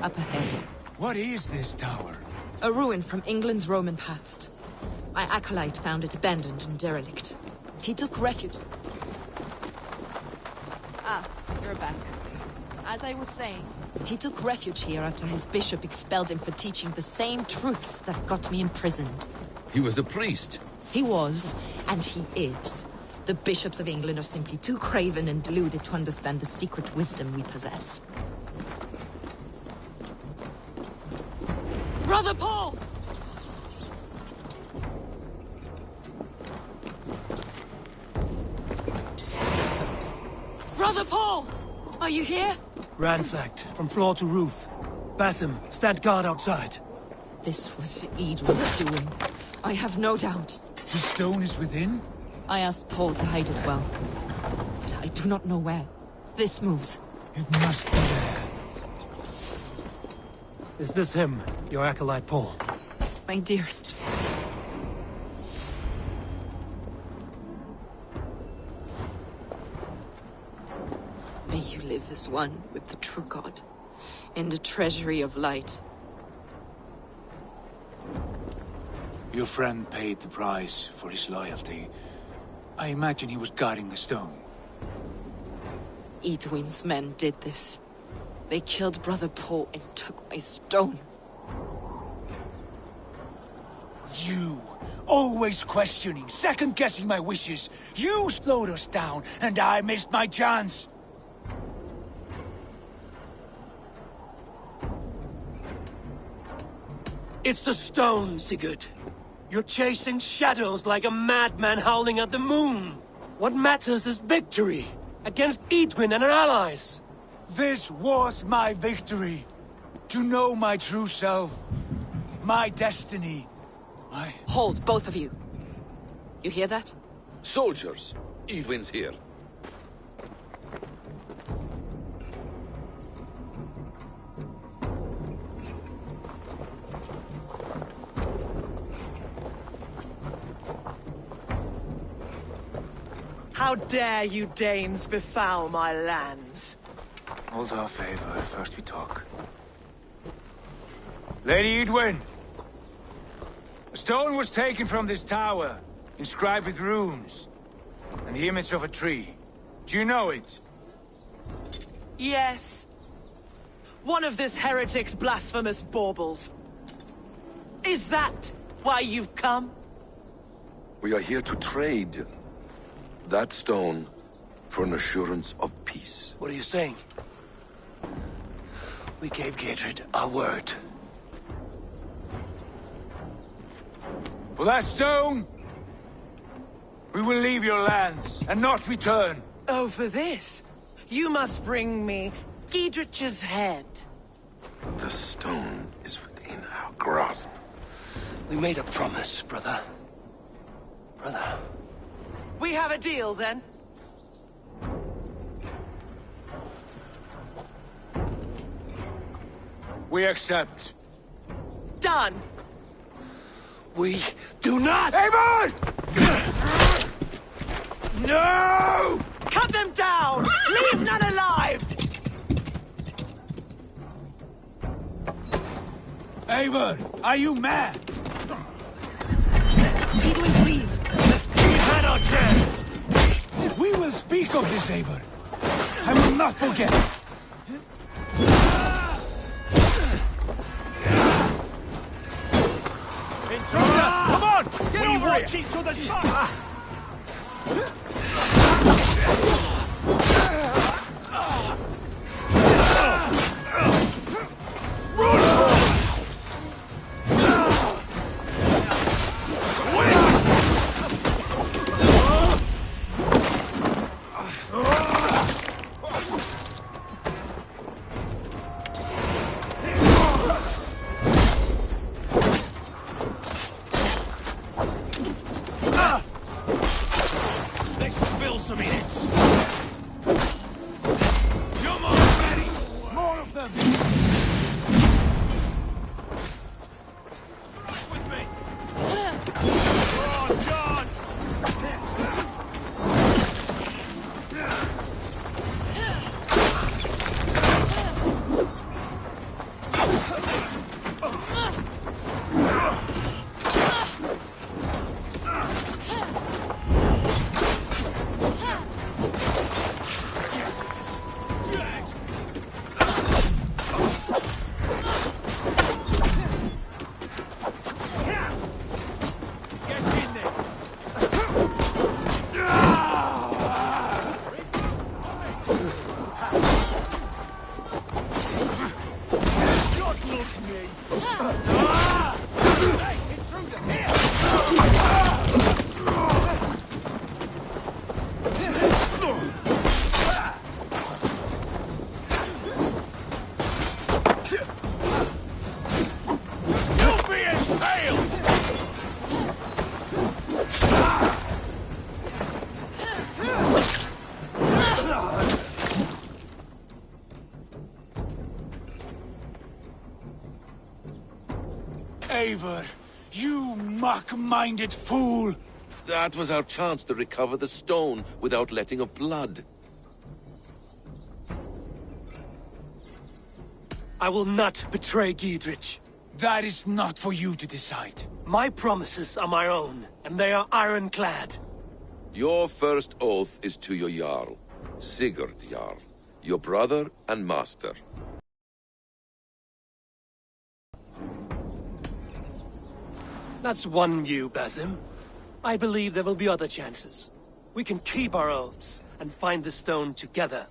Up ahead. What is this tower? A ruin from England's Roman past. My acolyte found it abandoned and derelict. He took refuge. Ah, you're back. As I was saying, he took refuge here after his bishop expelled him for teaching the same truths that got me imprisoned. He was a priest. He was, and he is. The bishops of England are simply too craven and deluded to understand the secret wisdom we possess. Brother Paul! Brother Paul! Are you here? Ransacked, from floor to roof. Basim, stand guard outside. This was Edwin's doing. I have no doubt. The stone is within? I asked Paul to hide it well, but I do not know where. This moves. It must be there. Is this him, your acolyte Paul? My dearest. May you live as one with the true God, in the treasury of light. Your friend paid the price for his loyalty. I imagine he was guarding the stone. Edwin's men did this. They killed Brother Paul and took my stone. You! Always questioning, second-guessing my wishes. You slowed us down, and I missed my chance. It's the stone, Sigurd. You're chasing shadows like a madman howling at the moon. What matters is victory against Edwin and her allies. This was my victory. To know my true self. My destiny. Hold, both of you. You hear that? Soldiers, Edwin's here. How dare you Danes befoul my lands? Hold off, Eivor. First we talk. Lady Edwin! A stone was taken from this tower, inscribed with runes, and the image of a tree. Do you know it? Yes. One of this heretic's blasphemous baubles. Is that why you've come? We are here to trade that stone for an assurance of peace. What are you saying? We gave Gatred our word. For that stone, we will leave your lands and not return. Oh, for this? You must bring me Giedrich's head. The stone is within our grasp. We made a promise, brother. Brother. We have a deal, then? We accept. Done. We do not! Eivor! No! Cut them down! Leave none alive! Eivor, are you mad? Edwin, please. We've had our chance! We will speak of this, Eivor. I will not forget. Intruder! Come on! Get over watch each other's backs! Some minutes. You're more ready. More of them. Right with me. Oh, God. Eivor, you mock-minded fool! That was our chance to recover the stone without letting of blood. I will not betray Giedrich. That is not for you to decide. My promises are my own, and they are ironclad. Your first oath is to your Jarl, Sigurd Jarl, your brother and master. That's one view, Basim. I believe there will be other chances. We can keep our oaths and find the stone together.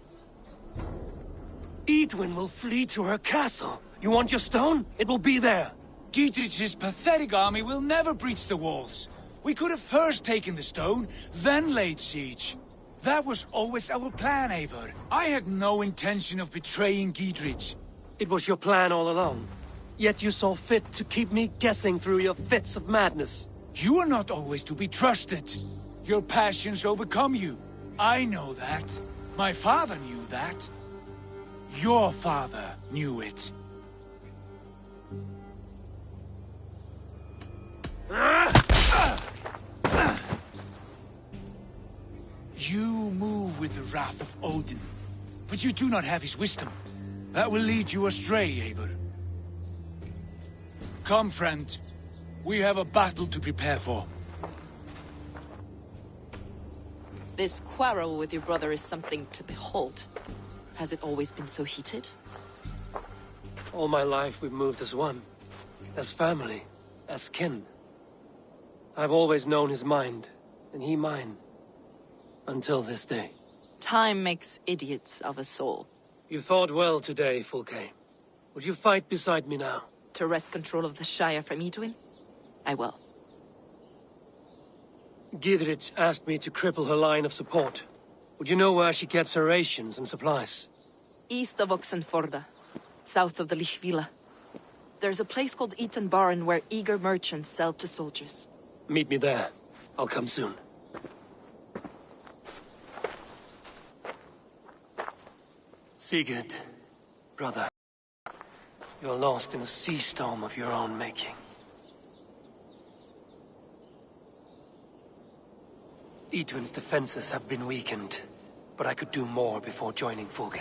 Edwin will flee to her castle. You want your stone? It will be there. Gidrich's pathetic army will never breach the walls. We could have first taken the stone, then laid siege. That was always our plan, Eivor. I had no intention of betraying Gidrich. It was your plan all along. Yet you saw fit to keep me guessing through your fits of madness. You are not always to be trusted. Your passions overcome you. I know that. My father knew that. Your father knew it. You move with the wrath of Odin, but you do not have his wisdom. That will lead you astray, Eivor. Come, friend. We have a battle to prepare for. This quarrel with your brother is something to behold. Has it always been so heated? All my life we've moved as one. As family. As kin. I've always known his mind, and he mine. Until this day. Time makes idiots of us all. You fought well today, Fulke. Would you fight beside me now? To wrest control of the Shire from Edwin? I will. Gidrich asked me to cripple her line of support. Would you know where she gets her rations and supplies? East of Oxenforda, south of the Lichvila. There's a place called Eaton Barn where eager merchants sell to soldiers. Meet me there. I'll come soon. Sigurd, brother. You're lost in a sea storm of your own making. Edwin's defenses have been weakened, but I could do more before joining Fulke.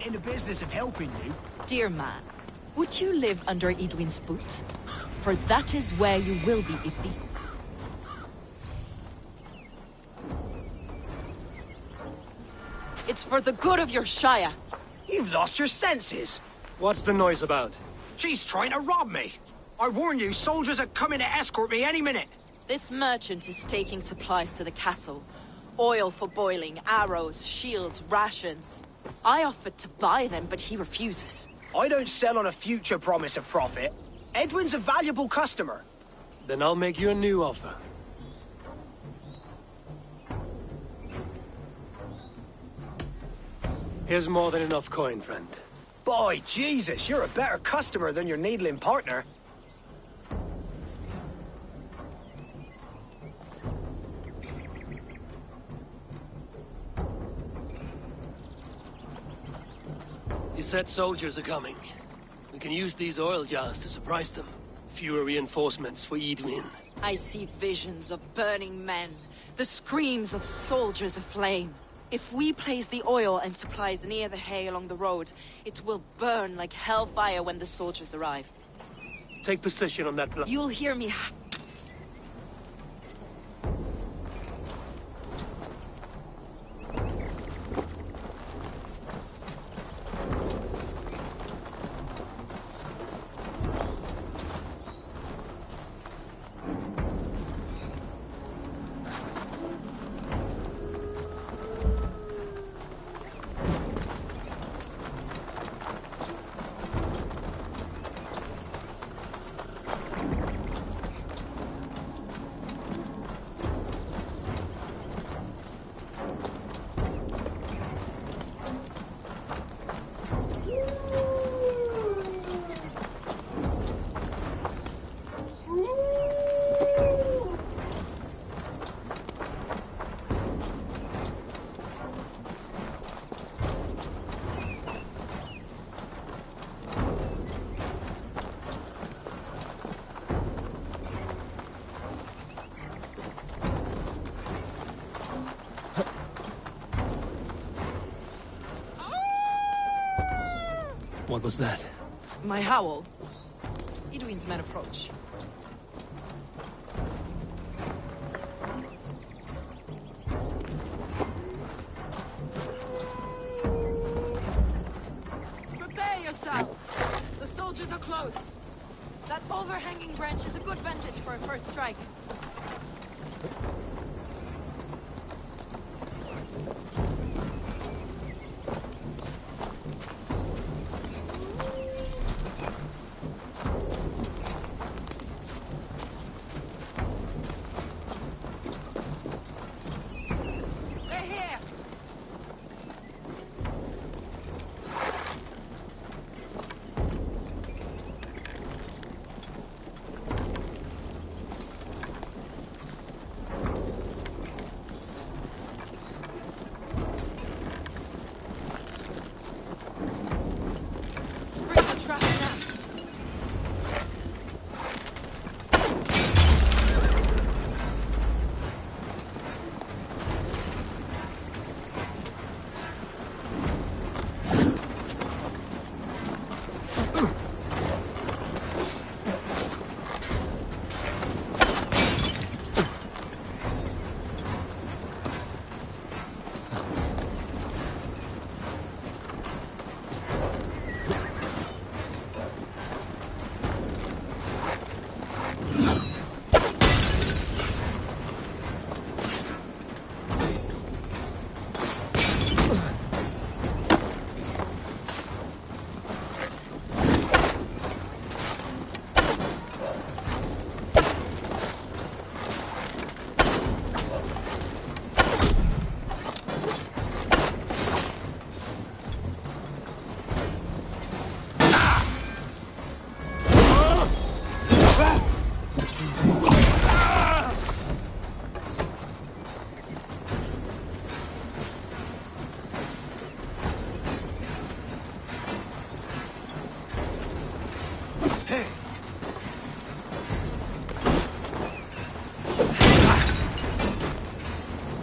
In the business of helping you. Dear man, would you live under Edwin's boot? For that is where you will be if these... It's for the good of your Shire. You've lost your senses. What's the noise about? She's trying to rob me. I warn you, soldiers are coming to escort me any minute. This merchant is taking supplies to the castle. Oil for boiling, arrows, shields, rations. I offered to buy them, but he refuses. I don't sell on a future promise of profit. Edwin's a valuable customer. Then I'll make you a new offer. Here's more than enough coin, friend. Boy, Jesus, you're a better customer than your needling partner. You said soldiers are coming. We can use these oil jars to surprise them. Fewer reinforcements for Edwin. I see visions of burning men, the screams of soldiers aflame. If we place the oil and supplies near the hay along the road, it will burn like hellfire when the soldiers arrive. Take position on that block. You'll hear me. What was that? My howl. Edwin's men approach. Prepare yourself! The soldiers are close. That overhanging branch is a good vantage for a first strike.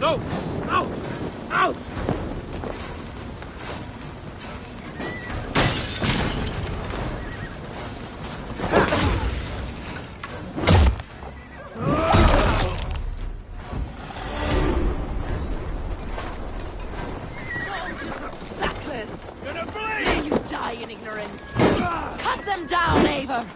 No! Out! Out! May you die in ignorance. Cut them down, Eivor!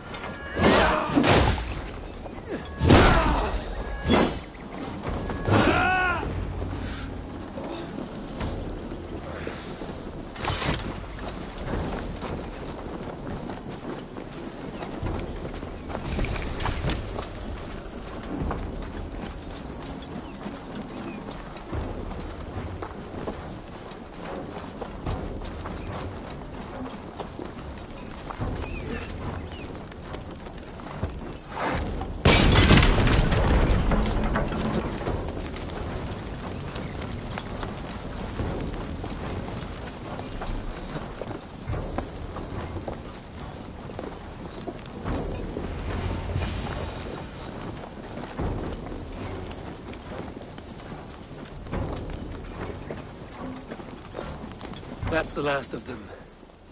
That's the last of them.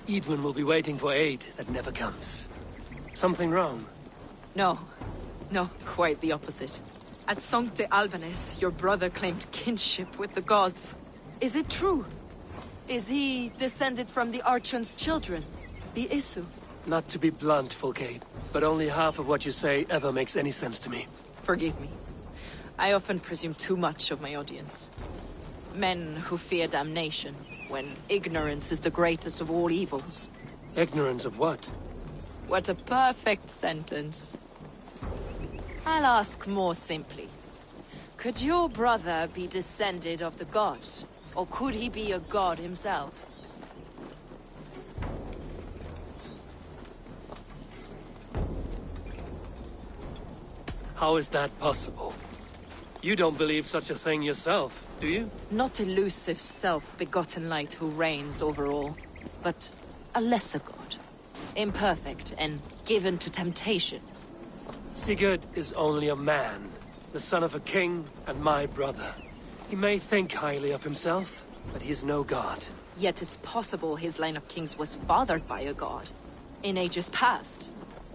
Edwin will be waiting for aid that never comes. Something wrong? No. No, quite the opposite. At Sancte Albanes, your brother claimed kinship with the gods. Is it true? Is he descended from the Archon's children, the Isu? Not to be blunt, Fulke, but only half of what you say ever makes any sense to me. Forgive me. I often presume too much of my audience. Men who fear damnation, when ignorance is the greatest of all evils. Ignorance of what? What a perfect sentence. I'll ask more simply. Could your brother be descended of the gods? Or could he be a god himself? How is that possible? You don't believe such a thing yourself, do you? Not elusive self-begotten light who reigns over all, but a lesser god. Imperfect and given to temptation. Sigurd is only a man, the son of a king and my brother. He may think highly of himself, but he is no god. Yet it's possible his line of kings was fathered by a god, in ages past.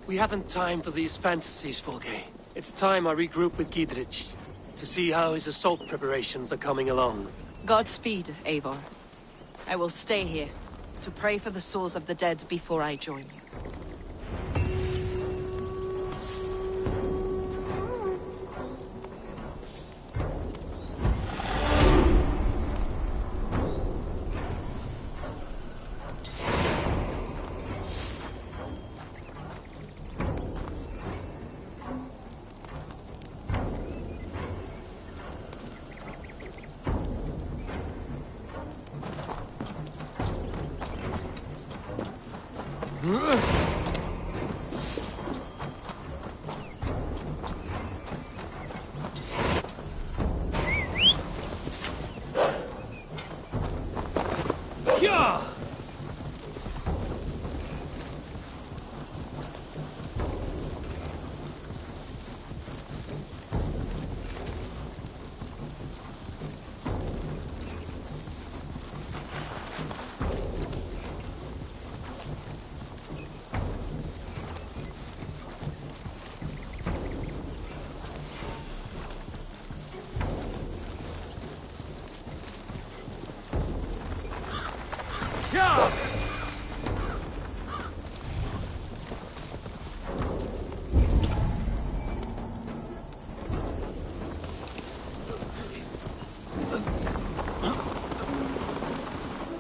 We haven't time for these fantasies, Fulke. It's time I regroup with Gidrich, to see how his assault preparations are coming along. Godspeed, Eivor. I will stay here, to pray for the souls of the dead before I join you.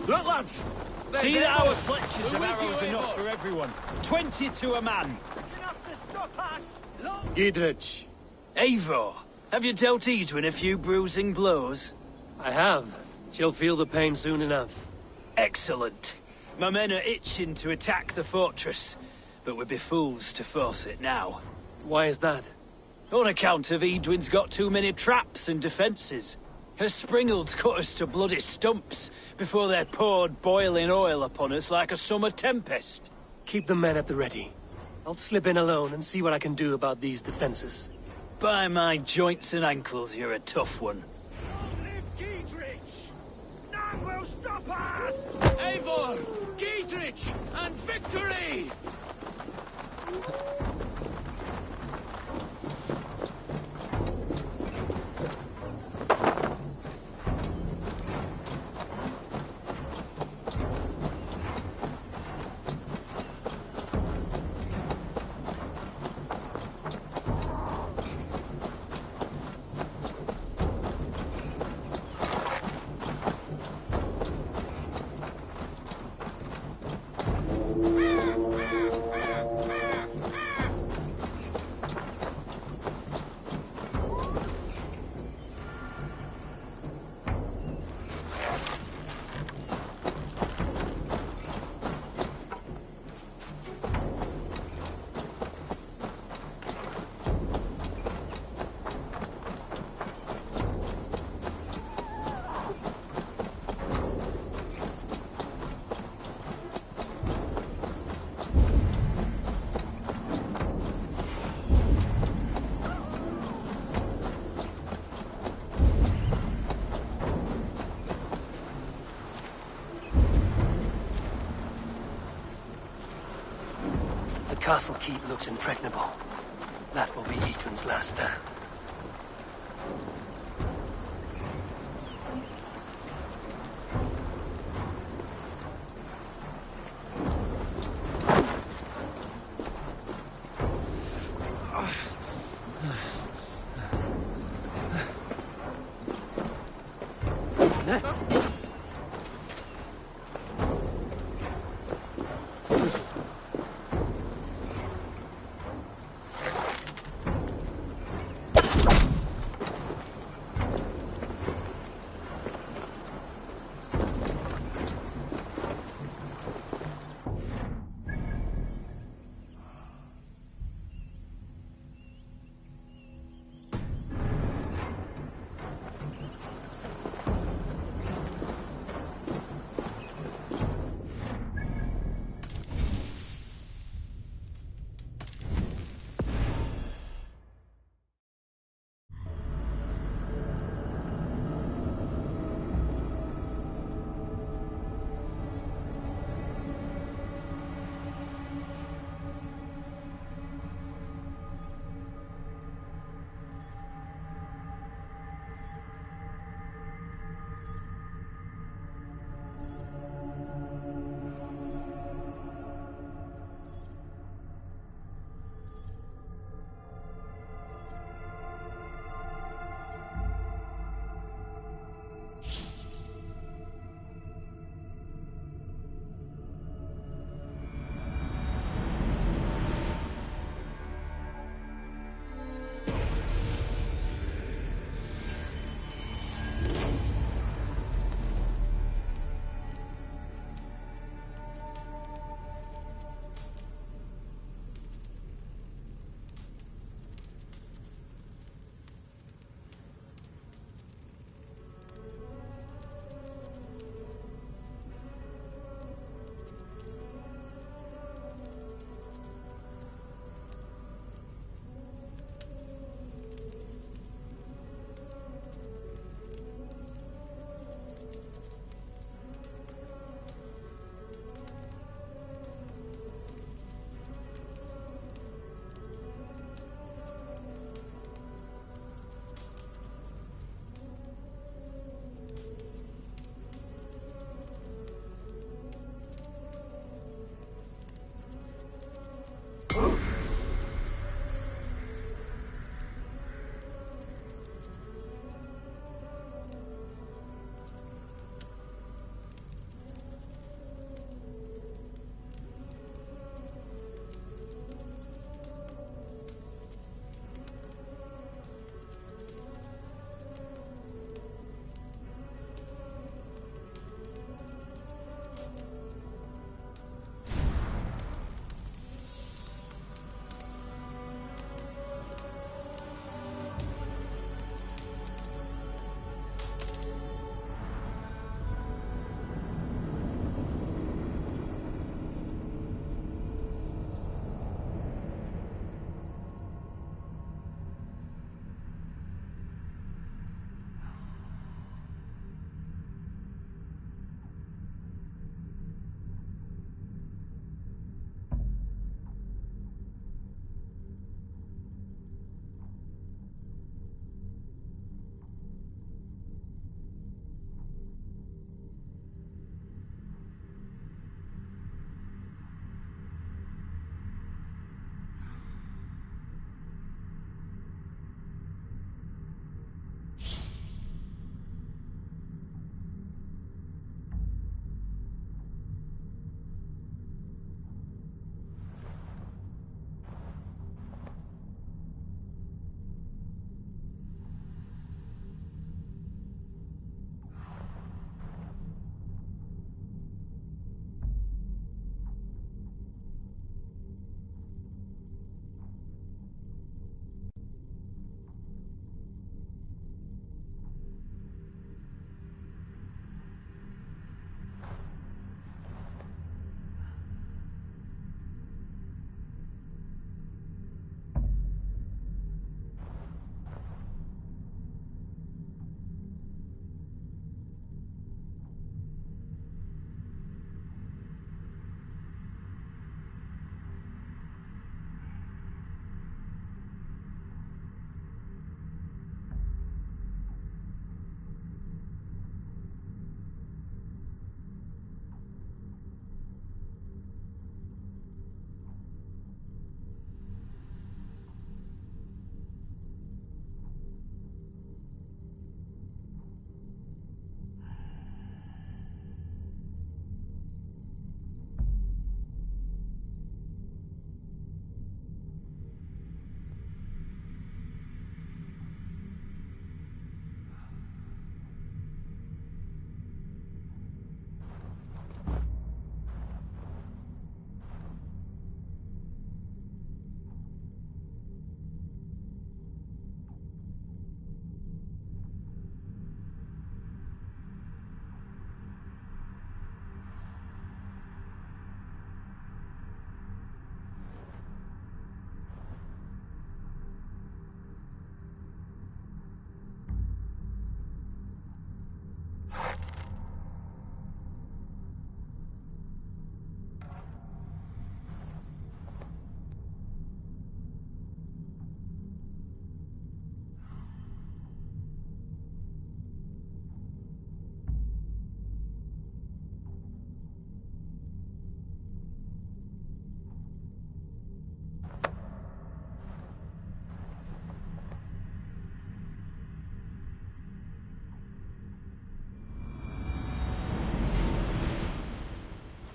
Look, lads! See that our fletchers of arrows enough for everyone. 20 to a man. Gidrich. Eivor, have you dealt Edwin a few bruising blows? I have. She'll feel the pain soon enough. Excellent. My men are itching to attack the fortress, but we'd be fools to force it now. Why is that? On account of Edwin's got too many traps and defences. Her springalds cut us to bloody stumps before they poured boiling oil upon us like a summer tempest. Keep the men at the ready. I'll slip in alone and see what I can do about these defences. By my joints and ankles, you're a tough one. None will stop us! Eivor! Gidrich! And victory! castle keep looks impregnable. That will be Etwin's last stand.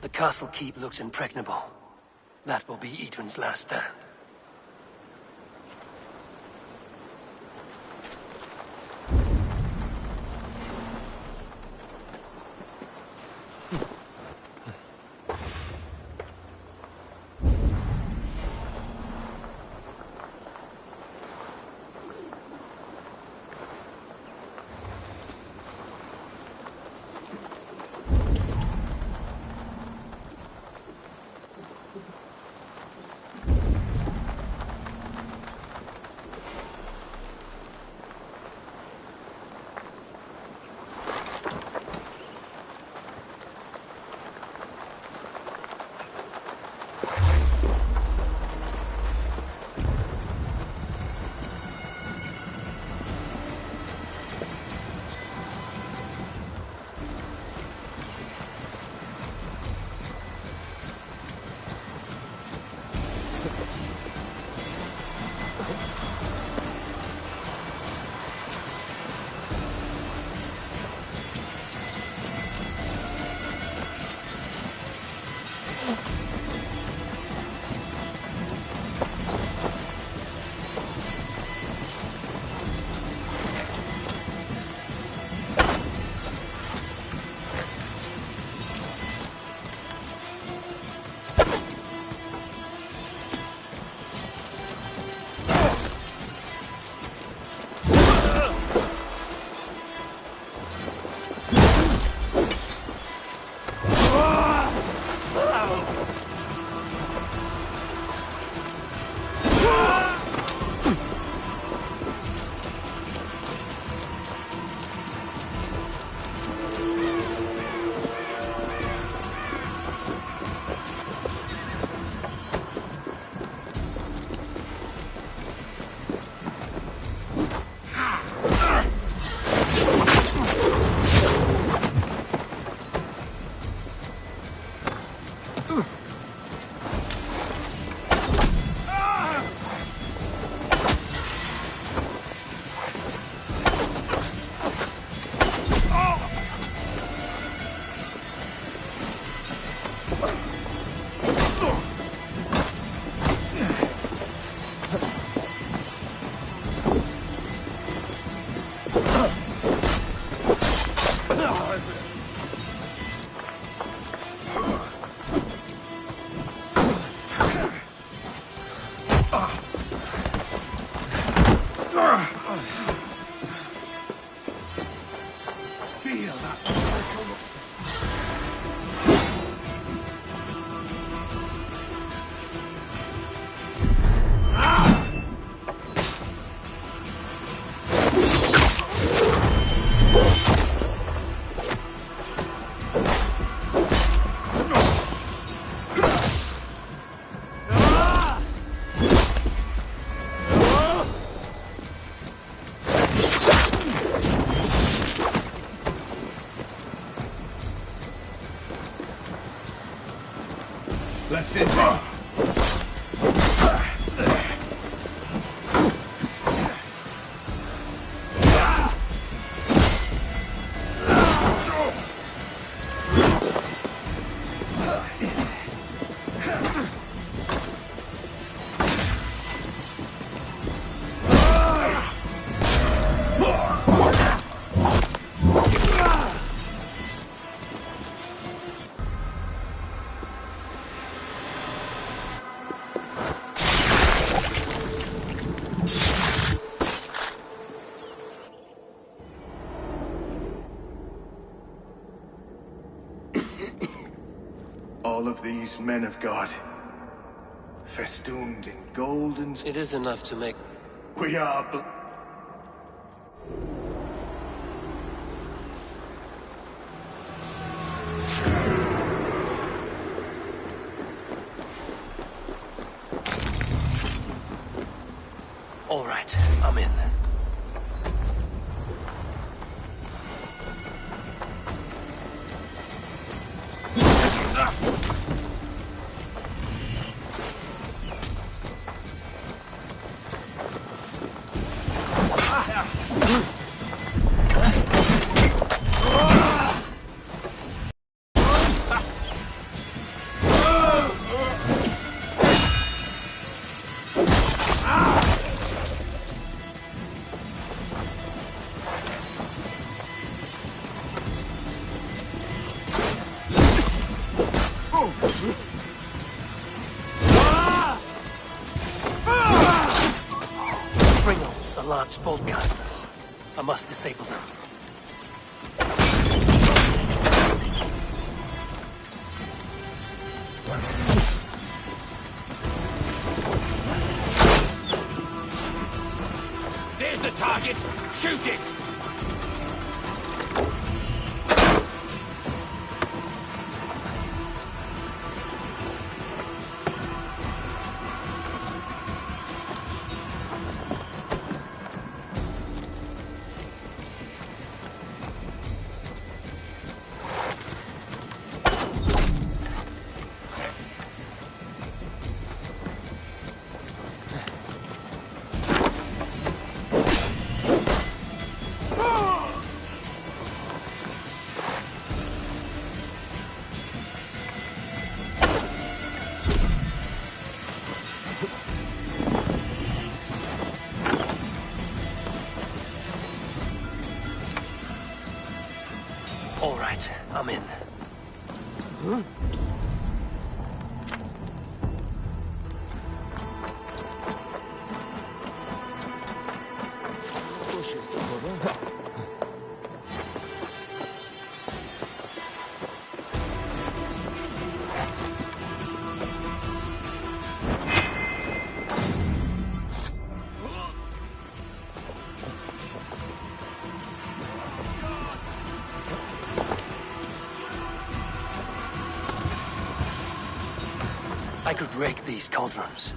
The castle keep looks impregnable. That will be Edwin's last stand. That's it. All of these men of God, festooned in gold and... It is enough to make... We are... All right, I'm in. Springles are large boltcasters. I must disable them. There's the target! Shoot it! All right, I'm in. I could rake these cauldrons.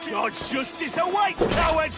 God's justice awaits, coward!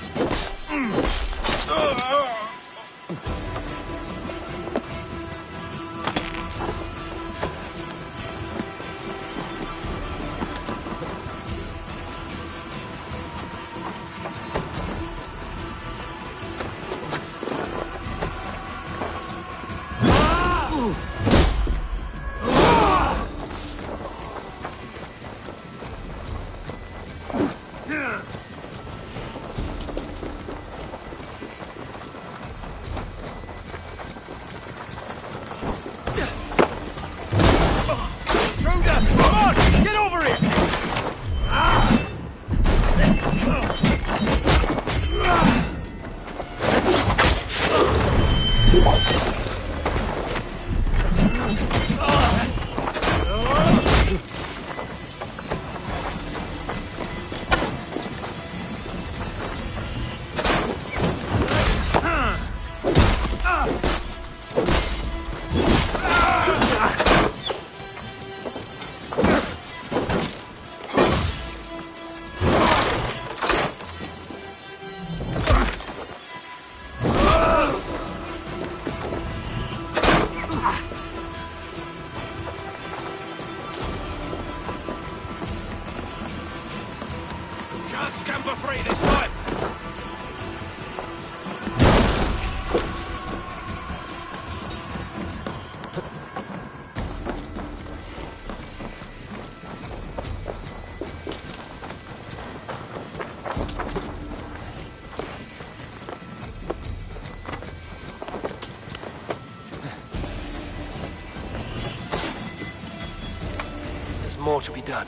more to be done,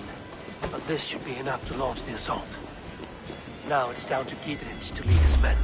but this should be enough to launch the assault. Now it's down to Giedrich to lead his men.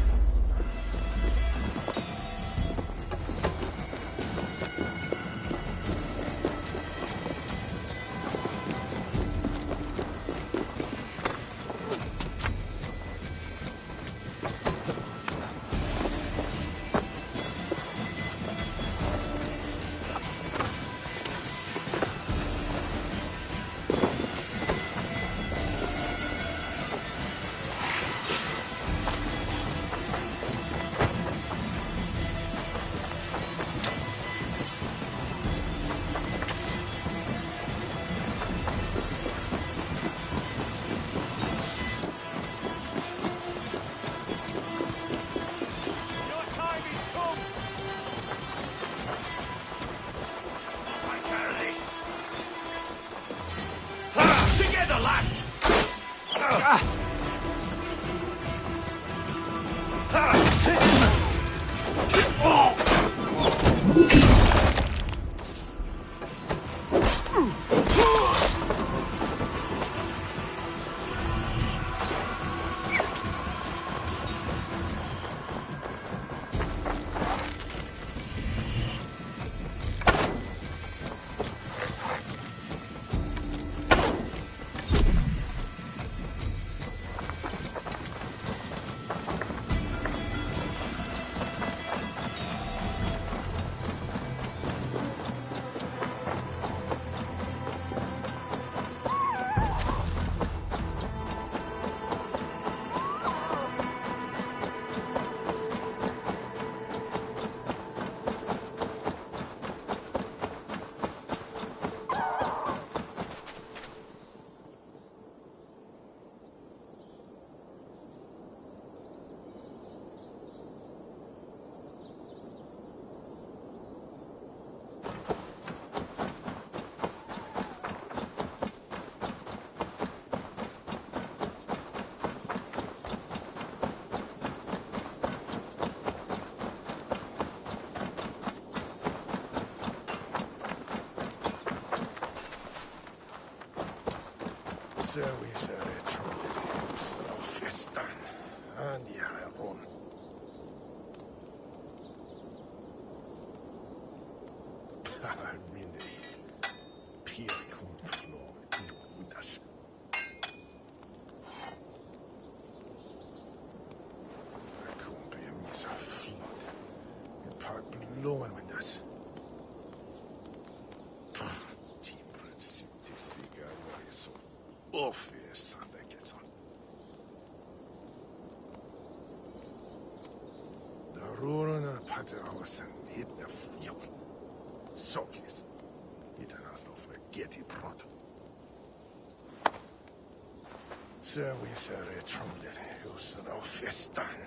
Service är trumlet husen av festan.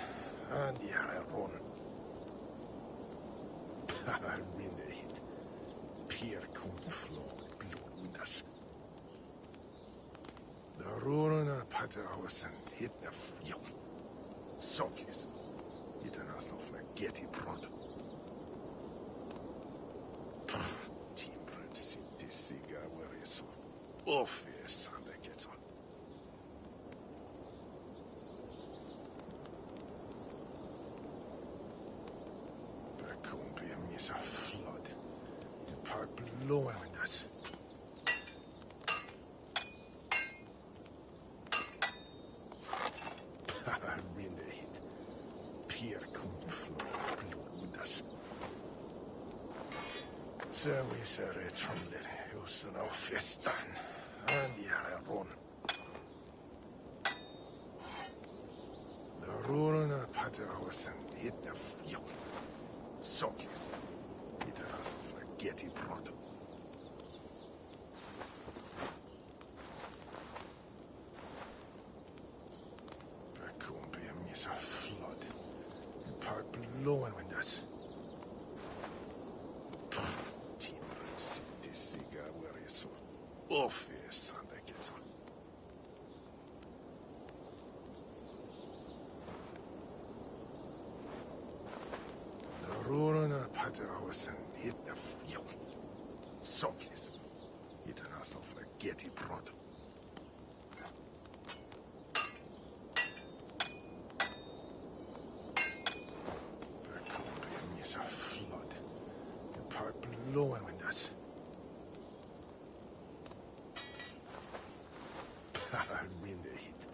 Andiare ron. Rinne hit. Pier konflor blodas. Darurna paterhausen hitna fjol. Soplis. Internasnofna geti prod. Timbret sitti siga where is off is and gets on. A flood. The park blowing us. Rinne hit. Pier konflor. Service är trumlet husen av festan. Andiare ron. Darurna paterhausen hitna fjol. Soplis. Get it prod. There could be a miss of flood. The park blowing with us. Timber city cigar where is so off is and that gets on. The Rorona Paterhausen hit the fjol. Soplis. Internasnofna geti blowing with us. Rinde hit.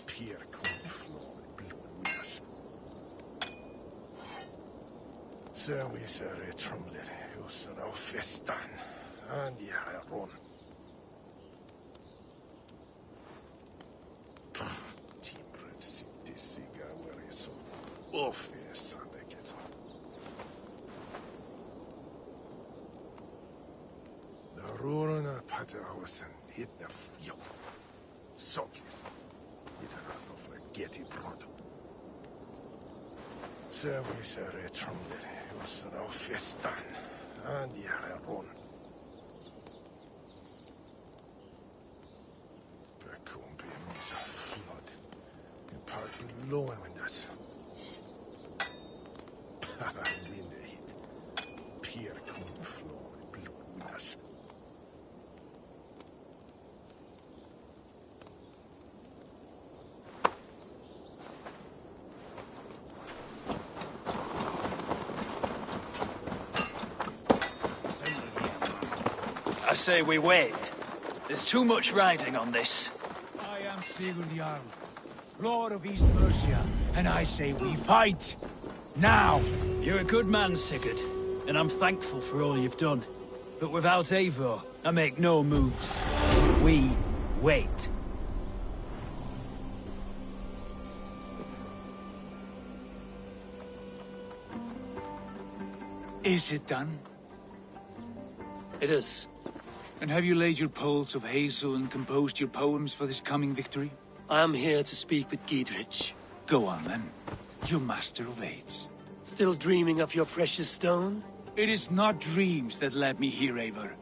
Pierre kom ifrån blod med oss. Så vi ser trumlet husen av festan. Andi härifrån. Timret sitter siga where is so off yes and gets on. The rorna patahausen hit the yo. So please. It has to forget it pronto. Så vi ser trumlet husen av festan. Andi härifrån. Blowing with us. Rinde hit. Pierre kom ifrån blod med oss. I say we wait. There's too much riding on this. I am Sigurd Jarl, Lord of East Mercia, and I say we fight! Now! You're a good man, Sigurd, and I'm thankful for all you've done. But without Eivor, I make no moves. We wait. Is it done? It is. And have you laid your poles of hazel and composed your poems for this coming victory? I am here to speak with Giedrich. Go on, then. You master of aids. Still dreaming of your precious stone? It is not dreams that led me here, Eivor.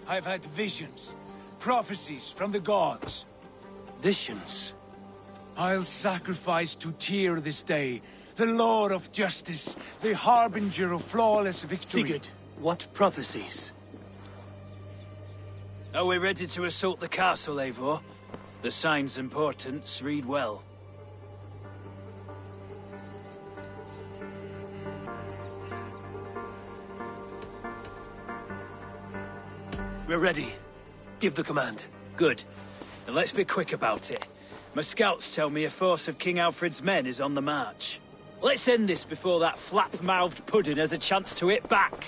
I've had visions, prophecies from the gods. Visions? I'll sacrifice to Tyr this day, the Lord of Justice, the harbinger of flawless victory. Sigurd, what prophecies? Are we ready to assault the castle, Eivor? The sign's importance, read well. We're ready. Give the command. Good. And let's be quick about it. My scouts tell me a force of King Alfred's men is on the march. Let's end this before that flap-mouthed pudding has a chance to hit back.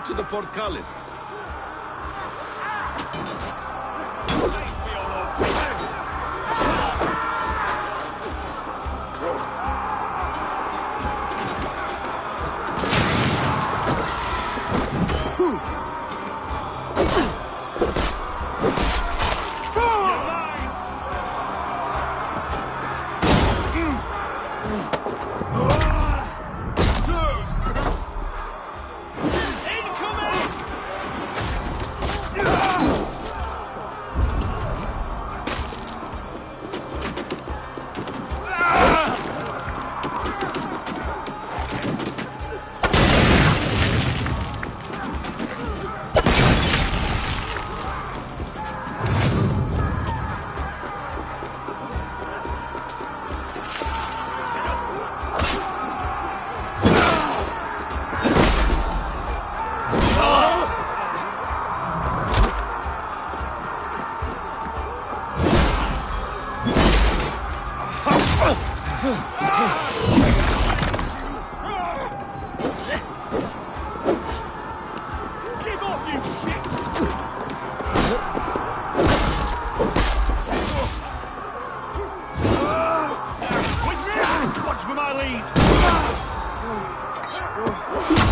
To the portcullis. Give up, you shit! Watch for my lead!